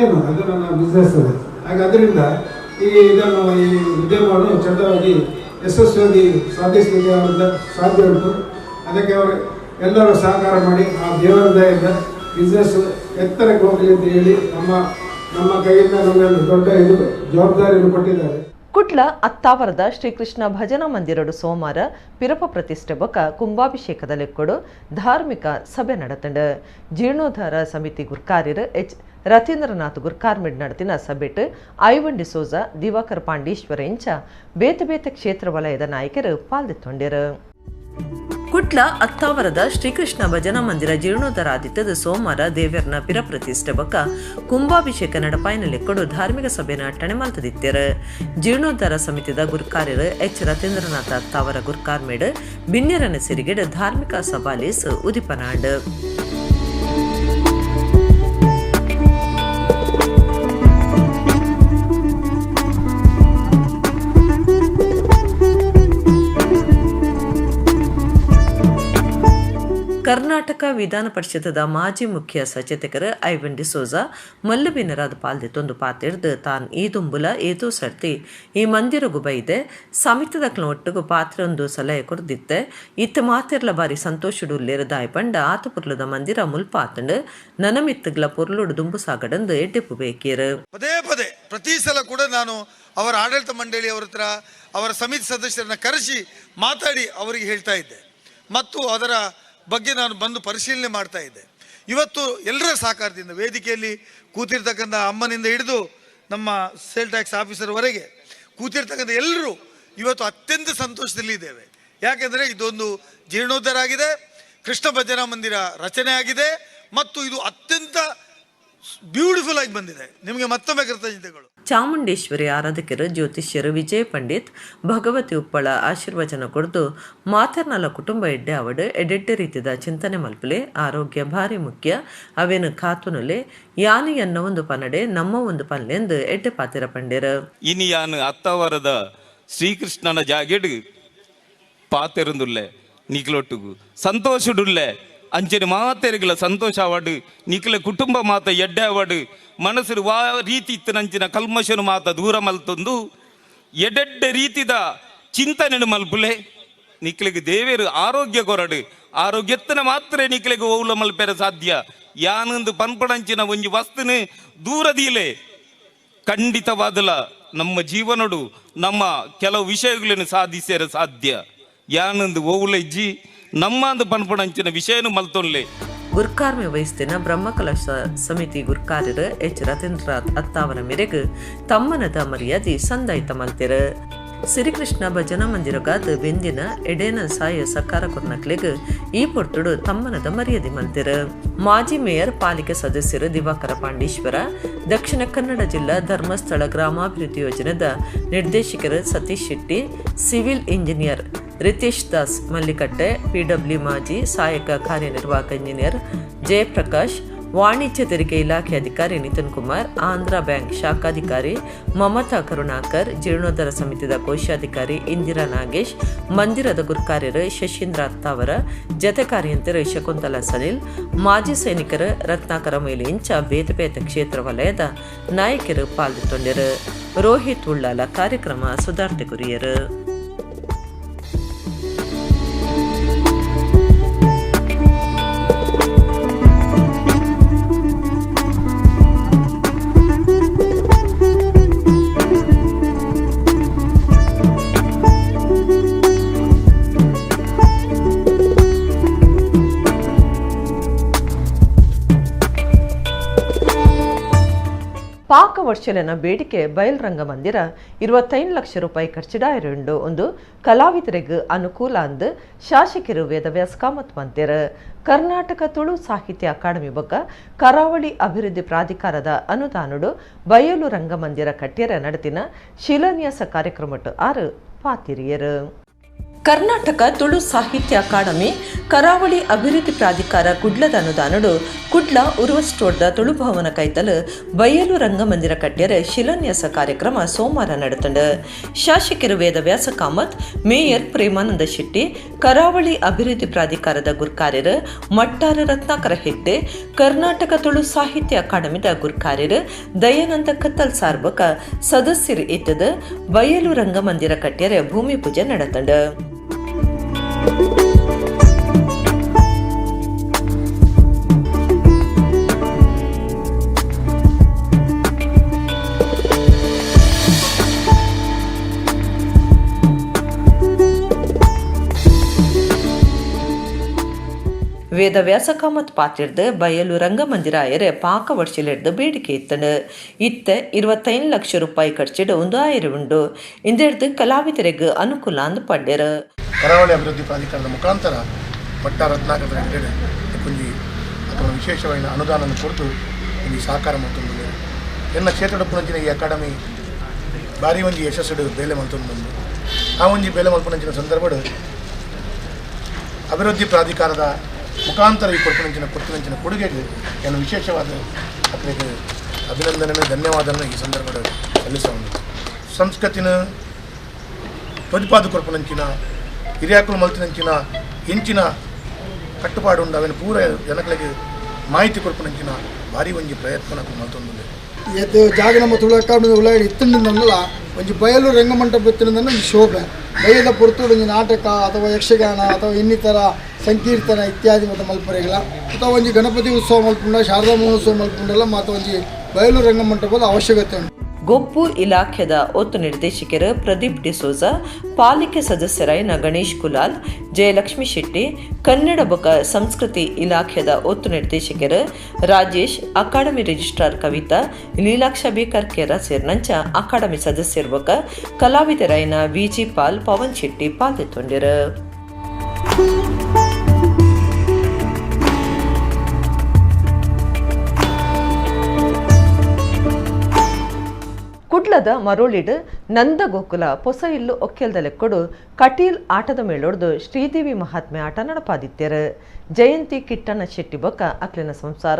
ಏನು ಅದು ನನ್ನ ಬಿಸ್ನೆಸ್ ಅಲ್ಲಿ. ಹಾಗೆ ಅದರಿಂದ ಈ ಉದ್ಯಮವನ್ನು ಚಂದವಾಗಿ ಯಶಸ್ವಿಯಾಗಿ ಸಾಧಿಸಲಿಕ್ಕೆ ಅವರಿಂದ ಸಾಧ್ಯ ಉಂಟು. ಅದಕ್ಕೆ ಅವರು ಎಲ್ಲರೂ ಸಹಕಾರ ಮಾಡಿ ಆ ದೇವರ ದಯೆಯಿಂದ ಬಿಸ್ನೆಸ್ ಎತ್ತರಕ್ಕೆ ಹೋಗಲಿ ಅಂತ ಹೇಳಿ ನಮ್ಮ ಕೈಯಿಂದ ನಮಗೆ ದೊಡ್ಡ ಜವಾಬ್ದಾರಿಯನ್ನು ಕೊಟ್ಟಿದ್ದಾರೆ. ಕುಟ್ಲ ಅತ್ತಾವರದ ಶ್ರೀಕೃಷ್ಣ ಭಜನಾ ಮಂದಿರಡು ಸೋಮವಾರ ಪಿರಪ ಪ್ರತಿಷ್ಠೆ ಬೊಕ ಕುಂಭಾಭಿಷೇಕದ ಲೆಕ್ಕೊಡು ಧಾರ್ಮಿಕ ಸಭೆ ನಡೆತಂಡ. ಜೀರ್ಣೋದ್ಧಾರ ಸಮಿತಿ ಗುರ್ಕಾರ್ಯರು ಎಚ್ ರತೀಂದ್ರನಾಥ್ ಗುರ್ಕಾರ್ಮಿಡ್ ನಡೆದಿನ ಸಭೆಟ್ ಐವನ್ ಡಿಸೋಜ ದಿವಾಕರ್ ಪಾಂಡೀಶ್ವರ ಇಂಚ ಬೇತೆ ಬೇತೆ ಕ್ಷೇತ್ರ ವಲಯದ ನಾಯಕರು ಪಾಲ್ಗೊಂಡಿರು. ಕುಟ್ಲ ಅತ್ತಾವರದ ಶ್ರೀಕೃಷ್ಣ ಭಜನಾ ಮಂದಿರ ಜೀರ್ಣೋದ್ಧಾರ ಆದಿತ್ಯದ ಸೋಮವಾರ ದೇವ್ಯರ್ನ ಪಿರ ಪ್ರತಿಷ್ಠೆ ಬೊಕ್ಕ ಕುಂಭಾಭಿಷೇಕ ನಡಪಾಯಿನಲ್ಲಿಕ್ಕೊಡು ಧಾರ್ಮಿಕ ಸಭೆನ ಟಣೆಮಾಲ್ತದಿತ್ತರ. ಜೀರ್ಣೋದ್ಧಾರ ಸಮಿತಿದ ಗುರ್ಕಾರ್ಯರು ಎಚ್ ರತೀಂದ್ರನಾಥ ಅತ್ತಾವರ ಗುರ್ಕಾರ್ಮೇಡ್ ಬಿನ್ಯರನ ಸಿರಿಗೆಡ್ ಧಾರ್ಮಿಕ ಸಭಾಲೀಸ್ ಉದಿಪನಾಂಡ್. ಕರ್ನಾಟಕ ವಿಧಾನ ಪರಿಷತ್ತದ ಮಾಜಿ ಮುಖ್ಯ ಸಚೇತಕರು ಐವನ್ ಡಿಸೋಜ ಮಲ್ಲಬಿನರಾದ ಪಾಲ್ದೆತ್ತೊಂದು ಪಾತೆಡ್ದು ತಾನು ಈ ದುಂಬುಲ ಏತೋ ಸರ್ತಿ ಈ ಮಂದಿರಗು ಬೈದೆ ಸಮಿತದಕ್ಲ ಒಟ್ಟಿಗೂ ಪಾತ್ರೊಂದು ಸಲಹೆ ಕೊಡ್ದಿತ್ತೆ ಇತ್ತ ಮಾತಿರ್ಲ ಬಾರಿ ಸಂತೋಷಡುಲ್ಲೇರು ದಾಯ್ಪಂಡ ಆತ ಪುರ್ಲದ ಮಂದಿರ ಮುಲ್ಪಾತಂಡು ನನಮಿತ್ತಗ್ಲ ಪೊರ್ಲುಡು ದುಂಬು ಸಾಗಡಂದು ಎಡ್ಡೆಪ್ಪು ಬೇಕೇರು. ಪದೇ ಪದೇ ಪ್ರತಿ ಸಲ ಕೂಡ ನಾನು ಅವರ ಆಡಳಿತ ಮಂಡಳಿಯವರ ಹತ್ರ ಅವರ ಸಮಿತಿ ಸದಸ್ಯರನ್ನ ಕರೆಸಿ ಮಾತಾಡಿ ಅವರಿಗೆ ಹೇಳ್ತಾ ಇದ್ದೆ ಮತ್ತು ಅದರ ಬಗ್ಗೆ ನಾನು ಬಂದು ಪರಿಶೀಲನೆ ಮಾಡ್ತಾ ಇದ್ದೆ. ಇವತ್ತು ಎಲ್ಲರ ಸಹಕಾರದಿಂದ ವೇದಿಕೆಯಲ್ಲಿ ಕೂತಿರ್ತಕ್ಕಂಥ ಅಮ್ಮನಿಂದ ಹಿಡಿದು ನಮ್ಮ ಸೇಲ್ ಟ್ಯಾಕ್ಸ್ ಆಫೀಸರ್ವರೆಗೆ ಕೂತಿರ್ತಕ್ಕಂಥ ಎಲ್ಲರೂ ಇವತ್ತು ಅತ್ಯಂತ ಸಂತೋಷದಲ್ಲಿ ಇದ್ದೇವೆ. ಯಾಕೆಂದರೆ ಇದೊಂದು ಜೀರ್ಣೋದ್ಧಾರ ಆಗಿದೆ, ಕೃಷ್ಣ ಭಜನಾ ಮಂದಿರ ರಚನೆ ಆಗಿದೆ ಮತ್ತು ಇದು ಅತ್ಯಂತ ಬ್ಯೂಟಿಫುಲ್ ಆಗಿ ಬಂದಿದೆ. ನಿಮಗೆ ಮತ್ತೊಮ್ಮೆ ಕೃತಜ್ಞತೆಗಳು. ಚಾಮುಂಡೇಶ್ವರಿ ಆರಾಧಕರು ಜ್ಯೋತಿಷ್ಯರು ವಿಜಯ್ ಪಂಡಿತ್ ಭಗವತಿ ಉಪ್ಪಳ ಆಶೀರ್ವಚನ ಕೊಡ್ದು ಮಾತರ್ನಲ ಕುಟುಂಬ ಎಡ್ಡೆ ಅವಡು ಎಡೆಡ್ಡೆ ರೀತಿದ ಚಿಂತನೆ ಮಲ್ಪಲೆ ಆರೋಗ್ಯ ಭಾರಿ ಮುಖ್ಯ ಅವೇನು ಕಾತುನಲೆ ಯಾನು ಎನ್ನ ಒಂದು ಪನಡೆ ನಮ್ಮ ಒಂದು ಪನ್ಲೆಂದು ಎಡ್ಡೆ ಪಾತಿರ ಪಂಡೇರ. ಇನಿ ಯಾನು ಅತ್ತವರದ ಶ್ರೀಕೃಷ್ಣನ ಜಾಗೆಡು ಪಾತೆರುಂದುಲ್ಲೆ ನಿಕ್ಲೊಟ್ಟುಗು ಸಂತೋಷಡುಲ್ಲೆ ಅಂಚನೆ ಮಾತೆರಿಗಳ ಸಂತೋಷ ಆವಾಡು ನಿಖಲ ಕುಟುಂಬ ಮಾತ ಎಡ್ಡೆ ಆವಾಡು ಮನಸ್ಸು ವಾ ರೀತಿ ಇತ್ತನಂಚಿನ ಕಲ್ಮಶನು ಮಾತ ದೂರ ಮಲ್ತೊಂದು ಎಡೆಡ್ಡೆ ರೀತಿದ ಚಿಂತನೆ ಮಲ್ಪುಲೆ ನಿಖಲಿಗೆ ದೇವೇರು ಆರೋಗ್ಯ ಕೊರಡು ಆರೋಗ್ಯತ್ತನ ಮಾತ್ರ ನಿಖಲಿಗೆ ಓವುಲ ಮಲ್ಪೆರ ಸಾಧ್ಯ. ಯಾನೊಂದು ಪನ್ಪಡಂಚಿನ ಒಂಜಿ ವಸ್ತುನು ದೂರದಿಲೆ ಖಂಡಿತವಾದಲ ನಮ್ಮ ಜೀವನಡು ನಮ್ಮ ಕೆಲವು ವಿಷಯಗಳನ್ನು ಸಾಧಿಸೇರ ಸಾಧ್ಯ. ಯಾನೊಂದು ಓವುಲ ಇಜ್ಜಿ ನಮ್ಮಂದು ಪನ್ಪಡಂಚಿನ ವಿಷಯನು ಮಲ್ತೊನ್ಲೆ. ಗುರ್ಕಾರ್ಮೆ ವಹಿಸ್ತಿನ ಬ್ರಹ್ಮಕಲಶ ಸಮಿತಿ ಗುರ್ಕಾರ್ಯರು ಎಚ್ ರತೀಂದ್ರನಾಥ್ ಅತ್ತಾವರ ಮೇರೆಗೆ ತಮ್ಮನದ ಮರ್ಯಾದೆ ಸಂದಾಯಿತ ಮಲ್ತಿರ. ಶ್ರೀಕೃಷ್ಣ ಭಜನಾ ಮಂದಿರಗಾದ ಬೆಂದಿನ ಎಡೇನ ಸಾಯ ಸಕಾರ ಕೊರ್ನಕ್ಲೆಗ್ ಈ ಪೊರ್ತುಡು ತಮ್ಮನದ ಮರ್ಯಾದೆ ಮಲ್ತಿರ. ಮಾಜಿ ಮೇಯರ್ ಪಾಲಿಕೆ ಸದಸ್ಯರು ದಿವಾಕರ ಪಾಂಡೀಶ್ವರ, ದಕ್ಷಿಣ ಕನ್ನಡ ಜಿಲ್ಲಾ ಧರ್ಮಸ್ಥಳ ಗ್ರಾಮಾಭಿವೃದ್ಧಿ ಯೋಜನೆದ ನಿರ್ದೇಶಕರು Satish Shetty, civil engineer Ritesh Das Mallikatte, PW ಮಾಜಿ ಸಹಾಯಕ ಕಾರ್ಯನಿರ್ವಾಹಕ ಇಂಜಿನಿಯರ್ ಜಯಪ್ರಕಾಶ್, ವಾಣಿಜ್ಯ ತೆರಿಗೆ ಇಲಾಖೆ ಅಧಿಕಾರಿ ನಿತಿನ್ ಕುಮಾರ್, ಆಂಧ್ರ ಬ್ಯಾಂಕ್ ಶಾಖಾಧಿಕಾರಿ ಮಮತಾ ಕರುಣಾಕರ್, ಜೀರ್ಣೋದ್ಧಾರ ಸಮಿತಿದ ಕೋಶಾಧಿಕಾರಿ ಇಂದಿರಾ ನಾಗೇಶ್, ಮಂದಿರದ ಗುರ್ಕಾರ್ಯರು ಶಶೀಂದ್ರ ಅತ್ತಾವರ, ಜತೆ ಕಾರ್ಯಂತರ ಶಕುಂತಲಾ ಸನಿಲ್, ಮಾಜಿ ಸೈನಿಕರು ರತ್ನಾಕರ ಮೈಲಿ ಇಂಚ ಬೇತೆ ಬೇತೆ ಕ್ಷೇತ್ರ ವಲಯದ ನಾಯಕರು ಪಾಲ್ಗೊಂಡಿರು. ರೋಹಿತ್ ಉಳ್ಳಾಲ ಕಾರ್ಯಕ್ರಮ ಸುಧಾರ್ತೆ ಗುರಿಯರು. ಪಾಕ ವರ್ಷಲಿನ ಬೇಡಿಕೆ ಬಯಲ್ರಂಗ ಮಂದಿರ 25 ಲಕ್ಷ ರೂಪಾಯಿ ಖರ್ಚಿಡಾಯಿರುಂಡು ಒಂದು ಕಲಾವಿದರಿಗೆ ಅನುಕೂಲ ಅಂದು ಶಾಸಕರು ವೇದವ್ಯಾಸ ಕಾಮತ್ ಮಂತಿರ. ಕರ್ನಾಟಕ ತುಳು ಸಾಹಿತ್ಯ ಅಕಾಡೆಮಿ ಬಗ್ಗೆ ಕರಾವಳಿ ಅಭಿವೃದ್ಧಿ ಪ್ರಾಧಿಕಾರದ ಅನುದಾನಡು ಬಯಲು ರಂಗಮಂದಿರ ಕಟ್ಟಿಯರ ನಡೆದಿನ ಶಿಲಾನ್ಯಾಸ ಕಾರ್ಯಕ್ರಮಟ್ಟು 6 ಪಾತಿರಿಯರು. ಕರ್ನಾಟಕ ತುಳು ಸಾಹಿತ್ಯ ಅಕಾಡೆಮಿ ಕರಾವಳಿ ಅಭಿವೃದ್ಧಿ ಪ್ರಾಧಿಕಾರ ಕುಡ್ಲದ ಅನುದಾನಡು ಕುಡ್ಲ ಉರ್ವಸ್ಟೋಡ್ದ ತುಳು ಭವನ ಕೈತಲು ಬಯಲು ರಂಗಮಂದಿರ ಕಟ್ಟಿಯರ ಶಿಲಾನ್ಯಾಸ ಕಾರ್ಯಕ್ರಮ ಸೋಮವಾರ ನಡೆತಂಡು. ಶಾಸಕರು ವೇದವ್ಯಾಸ ಕಾಮತ್, ಮೇಯರ್ ಪ್ರೇಮಾನಂದ ಶೆಟ್ಟಿ, ಕರಾವಳಿ ಅಭಿವೃದ್ಧಿ ಪ್ರಾಧಿಕಾರದ ಗುರ್ಕಾರ್ಯರು ಮಟ್ಟಾರ ರತ್ನಾಕರ ಹೆಗ್ಡೆ, ಕರ್ನಾಟಕ ತುಳು ಸಾಹಿತ್ಯ ಅಕಾಡೆಮಿದ ಗುರ್ಕಾರ್ಯರು ದಯಾನಂದ ಕತ್ತಲ್ ಸಾರ್ಬಕ ಸದಸ್ಯರು ಇದ್ದದ ಬಯಲು ರಂಗಮಂದಿರ ಕಟ್ಟಿಯರ ಭೂಮಿ ಪೂಜೆ ನಡೆತಂಡು. ವೇದವ್ಯಾಸ ಕಾಮತ್ ಪಾತಿರ್ದು ಬಯಲು ರಂಗಮಂದಿರ ಆಯರೆ ಪಾಕ ವರ್ಷಲಿಡ್ದು ಬೇಡಿಕೆ ಇತ್ತಂಡು. ಇತ್ತ 25 ಲಕ್ಷ ರೂಪಾಯಿ ಖರ್ಚಿಡು ಒಂದು ಆಯರು ಉಂಡು. ಇಂದಿಡ್ದು ಕಲಾವಿದರಿಗೆ ಅನುಕೂಲ ಅಂದು ಪಡ್ಯರು. ಕರಾವಳಿ ಅಭಿವೃದ್ಧಿ ಪ್ರಾಧಿಕಾರದ ಮುಖಾಂತರ ಮಟ್ಟ ರತ್ನಾಕರ ಹೆಗ್ಡೆ ಕುಂಜಿ ಅಥವಾ ವಿಶೇಷವಾದ ಅನುದಾನ ಕೊಟ್ಟು ಇಲ್ಲಿ ಸಹಕಾರ ಮಾಡ್ತಂದು ಎಲ್ಲ ಕ್ಷೇತ್ರಡಪ್ಪುನಂಚಿನ ಈ ಅಕಾಡೆಮಿ ಭಾರಿ ಒಂಜಿ ಯಶಸ್ಸು ಬೇಲೆ ಮಲ್ತೊಂದು ಆ ಒಂಜಿ ಬೇಲೆ ಮಲ್ಪನಂಚಿನ ಸಂದರ್ಭ ಅಭಿವೃದ್ಧಿ ಪ್ರಾಧಿಕಾರದ ಮುಖಾಂತರ ಈ ಕೊಟ್ಟಿನಂಚಿನ ಕೊಡುಗೆಗೆ ಏನು ವಿಶೇಷವಾದ ಅತ್ರಿಗೆ ಅಭಿನಂದನೆ ಧನ್ಯವಾದವನ್ನು ಈ ಸಂದರ್ಭದಲ್ಲಿ ಸಲ್ಲಿಸೋಣ. ಸಂಸ್ಕೃತಿನ ಪ್ರತಿಪಾದ ಕೊರಪನಂಚಿನ ಹಿರಿಯಾಕುಲು ಮಲ್ತಿನಂಚಿನ ಹೆಂಚಿನ ಕಟ್ಟುಪಾಡು ಉಂಡು ಅವೇನು ಪೂರ ಜನಗಳಿಗೆ ಮಾಹಿತಿ ಕೊರಪನಂಚಿನ ಭಾರಿ ಒಂಜಿ ಪ್ರಯತ್ನ ಮಲ್ತೊಂದು ಎದ್ದು ಜಾಗ ನಮ್ಮ ತುಳು ಅಕಾಡೆಮಿ ಉಳ್ಳಾಡಿ ಇತ್ತಿಂದಲ್ಲ ಒಂಜಿ ಬಯಲು ರಂಗಮಂಟಪ ಇತ್ತಿನ ಶೋಭೆ ಬಯಲ ಪುರತು ಒಂಜಿ ನಾಟಕ ಅಥವಾ ಯಕ್ಷಗಾನ ಅಥವಾ ಇನ್ನಿತರ ಸಂಕೀರ್ತನ ಇತ್ಯಾದಿ ಮತ್ತು ಮಲ್ಪರೆಗಳ ಅಥವಾ ಒಂಜಿ ಗಣಪತಿ ಉತ್ಸವ ಮಲ್ಪುಂಡ ಶಾರದಾ ಮಹೋತ್ಸವ ಮಲ್ಪುಂಡಲ್ಲ ಮತ್ತು ಒಂಜಿ ಬಯಲು ರಂಗಮಂಟಪದ ಅವಶ್ಯಕತೆ ಉಂಟು. ಗೊಪ್ಪು ಇಲಾಖೆದ ಒತ್ತು ನಿರ್ದೇಶಕರು ಪ್ರದೀಪ್ ಡಿಸೋಜಾ, ಪಾಲಿಕೆ ಸದಸ್ಯರಾಯನ ಗಣೇಶ್ ಕುಲಾಲ್, ಜಯಲಕ್ಷ್ಮಿ ಶೆಟ್ಟಿ, ಕನ್ನಡ ಬೊಕ ಸಂಸ್ಕೃತಿ ಇಲಾಖೆದ ಒತ್ತು ನಿರ್ದೇಶಕರು ರಾಜೇಶ್, ಅಕಾಡೆಮಿ ರಿಜಿಸ್ಟ್ರಾರ್ ಕವಿತಾ, ಲೀಲಾಕ್ಷ ಬೇಕರ್ ಕೆರ ಸೇರಿನಂಚ ಅಕಾಡೆಮಿ ಸದಸ್ಯರು ಬೊಕ ಕಲಾವಿದರಾಯನ ವಿಜಿ ಪಾಲ್, ಪವನ್ ಶೆಟ್ಟಿ ಪಾಲ್ಗೊಂಡಿರು. ಕುಡ್ಲದ ಮರೋಳಿಡ್ ನಂದ ಗೋಕುಲ ಪೊಸ ಇಲ್ಲು ಒಕ್ಕೆಲ್ದಲೆಕ್ಕೊಡು ಕಟೀಲ್ ಆಟದ ಮೇಳೊಡ್ದು ಶ್ರೀದೇವಿ ಮಹಾತ್ಮೆ ಆಟ ನಡಪಾದಿತ್ಯರು. ಜಯಂತಿ ಕಿಟ್ಟಣ್ಣ ಶೆಟ್ಟಿ ಬೊಕ್ಕ ಅಕ್ಲಿನ ಸಂಸಾರ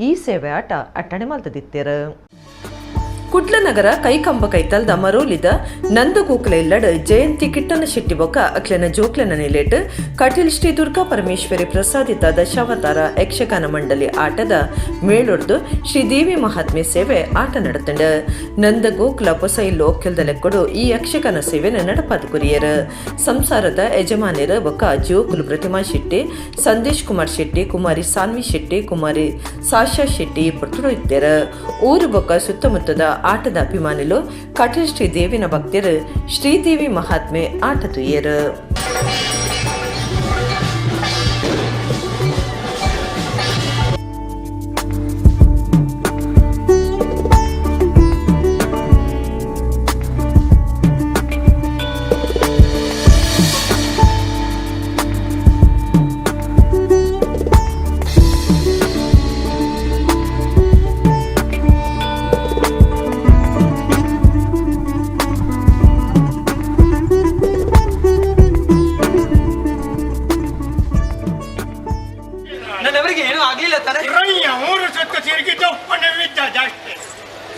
ಈ ಸೇವೆ ಆಟ ಅಟ್ಟಣೆ ಮಲ್ತದಿತ್ಯರು. ಕುಡ್ಲನಗರ ಕೈಕಂಬ ಕೈತಲ್ದ ಮರೋಲಿದ ನಂದಗೋಕುಲ ಇಲ್ಲಡ್ ಜಯಂತಿ ಕಿಟ್ಟನ ಶೆಟ್ಟಿ ಬೊಕ್ಕ ಅಕ್ಲೆನ ಜೋಕ್ಲೆನ ನಿಲೇಟ್ ಕಟೀಲ್ ಶ್ರೀ ದುರ್ಗಾ ಪರಮೇಶ್ವರಿ ಪ್ರಸಾದಿತ ದಶಾವತಾರ ಯಕ್ಷಗಾನ ಮಂಡಳಿ ಆಟದ ಮೇಳೊಡ್ದು ಶ್ರೀದೇವಿ ಮಹಾತ್ಮೆ ಸೇವೆ ಆಟ ನಡೆತಂಡು. ನಂದಗೋಕುಲ ಪೊಸ ಇಲ್ಲು ಒಕ್ಕೆಲ್ದಲೆಕ್ಕೊಡು ಈ ಯಕ್ಷಗಾನ ಸೇವೆನ ನಡಪಾದ ಕುರಿಯರು. ಸಂಸಾರದ ಯಜಮಾನ್ಯರು ಬೊಕ್ಕ ಜೋಕುಲು ಪ್ರತಿಮಾ ಶೆಟ್ಟಿ, ಸಂದೇಶ್ ಕುಮಾರ್ ಶೆಟ್ಟಿ, ಕುಮಾರಿ ಸಾನ್ವಿ ಶೆಟ್ಟಿ, ಕುಮಾರಿ ಸಾಶಾ ಶೆಟ್ಟಿ ಪುತ್ರರು ಇದ್ದರು. ಊರು ಬೊಕ್ಕ ಸುತ್ತಮುತ್ತದ ಆಟದ ಅಭಿಮಾನಿಗಳು ಕಟೀಲ್ ಶ್ರೀದೇವಿನ ಭಕ್ತರು ಶ್ರೀದೇವಿ ಮಹಾತ್ಮೆ ಆಟ ತುಯ್ಯರು.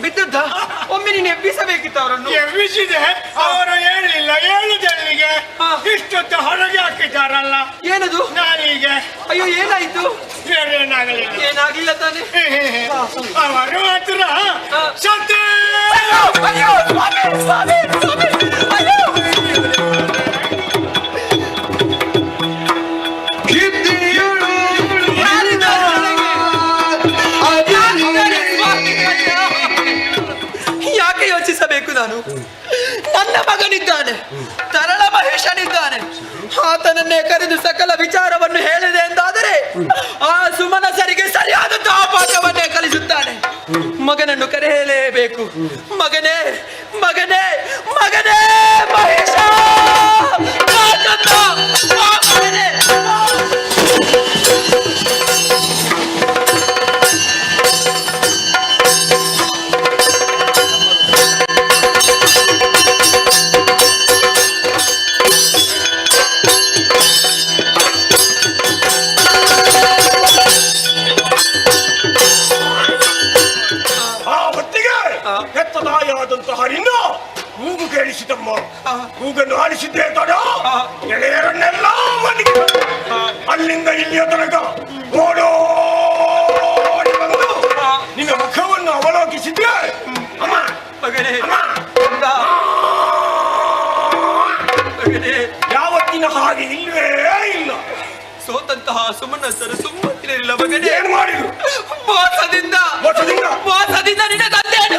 ಬಿದ್ದದ್ದ ಒಮ್ಮೆ ನೀನು ಎಬ್ಬಿಸಬೇಕಿತ್ತು ಅವರನ್ನು. ಎಬ್ಬಿಸಿದೆ, ಅವರು ಹೇಳಿಲ್ಲ. ಹೇಳುದಲ್ಲಿಗೆ ಇಷ್ಟೊತ್ತು ಹೊರಗೆ ಹಾಕಿದ್ದಾರಲ್ಲ. ಏನದು? ನಾನೀಗೆ. ಅಯ್ಯೋ ಏನಾಯ್ತು? ಏನಾಗಲಿಲ್ಲ. ಏನಾಗ್ಲಿಲ್ಲ ತಾನೆ. ಅವರು ಮಾತ್ರ ಸತ್ತೇ. ಅಯ್ಯೋ ಸ್ವಾಮಿ, ಸ್ವಾಮಿ, ಸ್ವಾಮಿ, ಅಯ್ಯೋ. ಯಾಕೆ ಯೋಚಿಸಬೇಕು ನಾನು? ನನ್ನ ಮಗನಿದ್ದಾನೆ, ತರಳ ಮಹೇಶನಿದ್ದಾನೆ. ಆತನನ್ನೇ ಕರೆದು ಸಕಲ ವಿಚಾರವನ್ನು ಹೇಳಿದೆ ಎಂದಾದರೆ ಆ ಸುಮನಸರಿಗೆ ಸರಿಯಾದಂತಹ ಪಾಠವನ್ನೇ ಕಲಿಸುತ್ತಾನೆ. ಮಗನ ಮಗನನ್ನು ಕರೆಯಲೇಬೇಕು. ಮಗನೇ ಮಗನೇ ಮಗನೇ ಮಹೇಶ, ಮಗನೇ. ಎತ್ತದಾಯಾದಂತಹ ನಿನ್ನ ಕೂಗು ಕೇಳಿಸಿದಮ್ಮ. ಕೂಗನ್ನು ಆಲಿಸಿದ್ದೇ ತಡ ಗೆಳೆಯರನ್ನೆಲ್ಲ ಮನೆಗೆ ಅಲ್ಲಿಂದ ಇಲ್ಲಿಯ ತನಕ ಓಡೋಡಿ ಬಂದು ನಿನ್ನ ಮುಖವನ್ನು ಅವಲೋಕಿಸಿದ್ರೆ ಅಮ್ಮ ಮಗನೇ ಯಾವತ್ತಿನ ಹಾಗೆ ಇಲ್ವೇ ಇಲ್ಲ. ಸೋತಂತಹ ಸುಮನಸರು ಸುಮ್ಮನಿರಲಿಲ್ಲ ಮಗನೇ. ಏನು ಮಾಡಿದ್ರು? ಮೋಸದಿಂದ ನಿನ್ನ ತಂದೆಯನ್ನು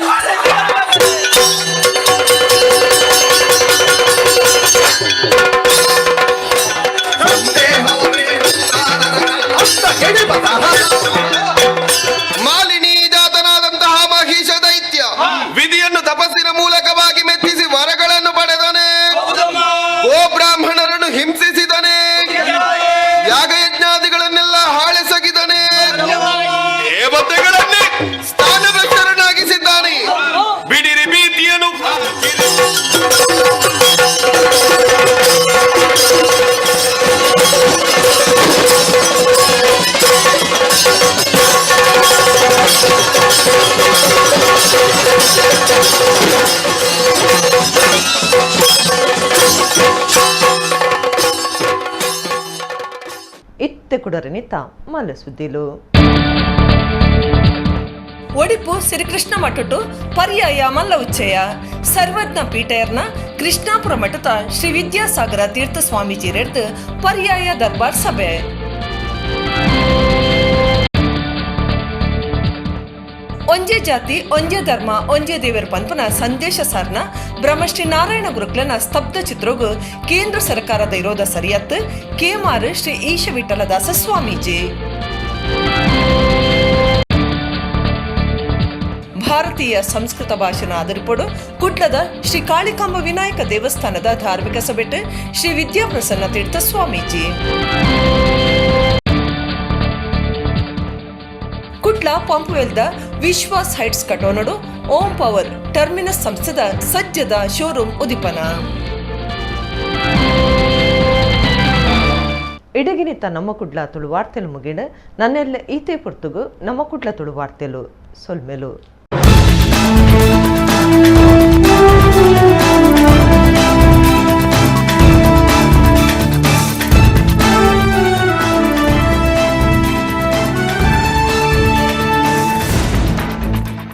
ಮಾಲಿನಿ ಜಾತನಾದಂತಹ ಮಹಿಷ ದೈತ್ಯ ವಿಧಿಯನ್ನು ತಪಸ್ಸಿನ ಮೂಲಕವಾಗಿ ಮೆಚ್ಚಿಸಿ ವರಗಳನ್ನು ಪಡೆದನೆ. ಗೋ ಬ್ರಾಹ್ಮಣರನ್ನು ಹಿಂಸಿಸಿದನೆ. ಯಾಗಯಜ್ಞಾದಿಗಳನ್ನೆಲ್ಲ ಹಾಳೆಸಗಿದನೆ. ದೇವತೆಗಳನ್ನೇ ಸ್ಥಾನಭ್ರಷ್ಟರನ್ನಾಗಿಸಿದ್ದಾನೆ. ಬಿಡಿರಿ ಭೀತಿಯನ್ನು. ಇತ್ತೆ ಕುಡರನಿತ ಮಲ್ಲ ಸುದ್ದಿಲು. ಒಡಿಪು ಶ್ರೀಕೃಷ್ಣ ಮಠಟು ಪರ್ಯಾಯ ಮಲ್ಲ ಉಚ್ಚಯ ಸರ್ವಜ್ಞ ಪೀಠಯರ್ನ ಕೃಷ್ಣಾಪುರ ಮಠದ ಶ್ರೀ ವಿದ್ಯಾಸಾಗರ ತೀರ್ಥ ಸ್ವಾಮೀಜಿ ರೆಡ್ದು ಪರ್ಯಾಯ ದರ್ಬಾರ್ ಸಭೆ. ಒಂಜೇ ಜಾತಿ ಒಂಜೇ ಧರ್ಮ ಒಂಜೇ ದೇವರ ಪಂಪನ ಸಂದೇಶ ಸಾರ್ನ ಬ್ರಹ್ಮಶ್ರೀ ನಾರಾಯಣ ಗುರುಕ್ಲನ ಸ್ತಬ್ಧ ಚಿತ್ರೋಗು ಕೇಂದ್ರ ಸರ್ಕಾರದ ಇರೋದ ಸರಿಯತ್ ಕೇಮಾರ್ ಶ್ರೀ ಈಶ ವಿಠಲದಾಸ ಸ್ವಾಮೀಜಿ. ಭಾರತೀಯ ಸಂಸ್ಕೃತ ಭಾಷಣ ಆಧರಿಪಡು ಕುಟ್ಲದ ಶ್ರೀ ಕಾಳಿಕಾಂಬ ವಿನಾಯಕ ದೇವಸ್ಥಾನದ ಧಾರ್ಮಿಕ ಸಭೆಟ್ ಶ್ರೀ ವಿದ್ಯಾಪ್ರಸನ್ನ ತೀರ್ಥ ಸ್ವಾಮೀಜಿ. ಕುಟ್ಲ ಪಂಪುವೆಲ್ದ ವಿಶ್ವಾಸ್ ಹೈಟ್ಸ್ ಕಟೋನಡು ಓಂ ಪವರ್ ಟರ್ಮಿನಸ್ ಸಂಸ್ಥೆದ ಸಜ್ಜದ ಶೋರೂಮ್ ಉದಿಪನ. ಇಡಗಿನಿತ ನಮ್ಮ ಕುಡ್ಲ ತುಳು ವಾರ್ತೆಲು ಮುಗಿಡ ನನ್ನೆಲ್ಲ ಈತೆ ಪುರ್ತುಗು ನಮ್ಮ ಕುಡ್ಲ ತುಳು ವಾರ್ತೆಲು ಸೊಲ್ಮೆಲು.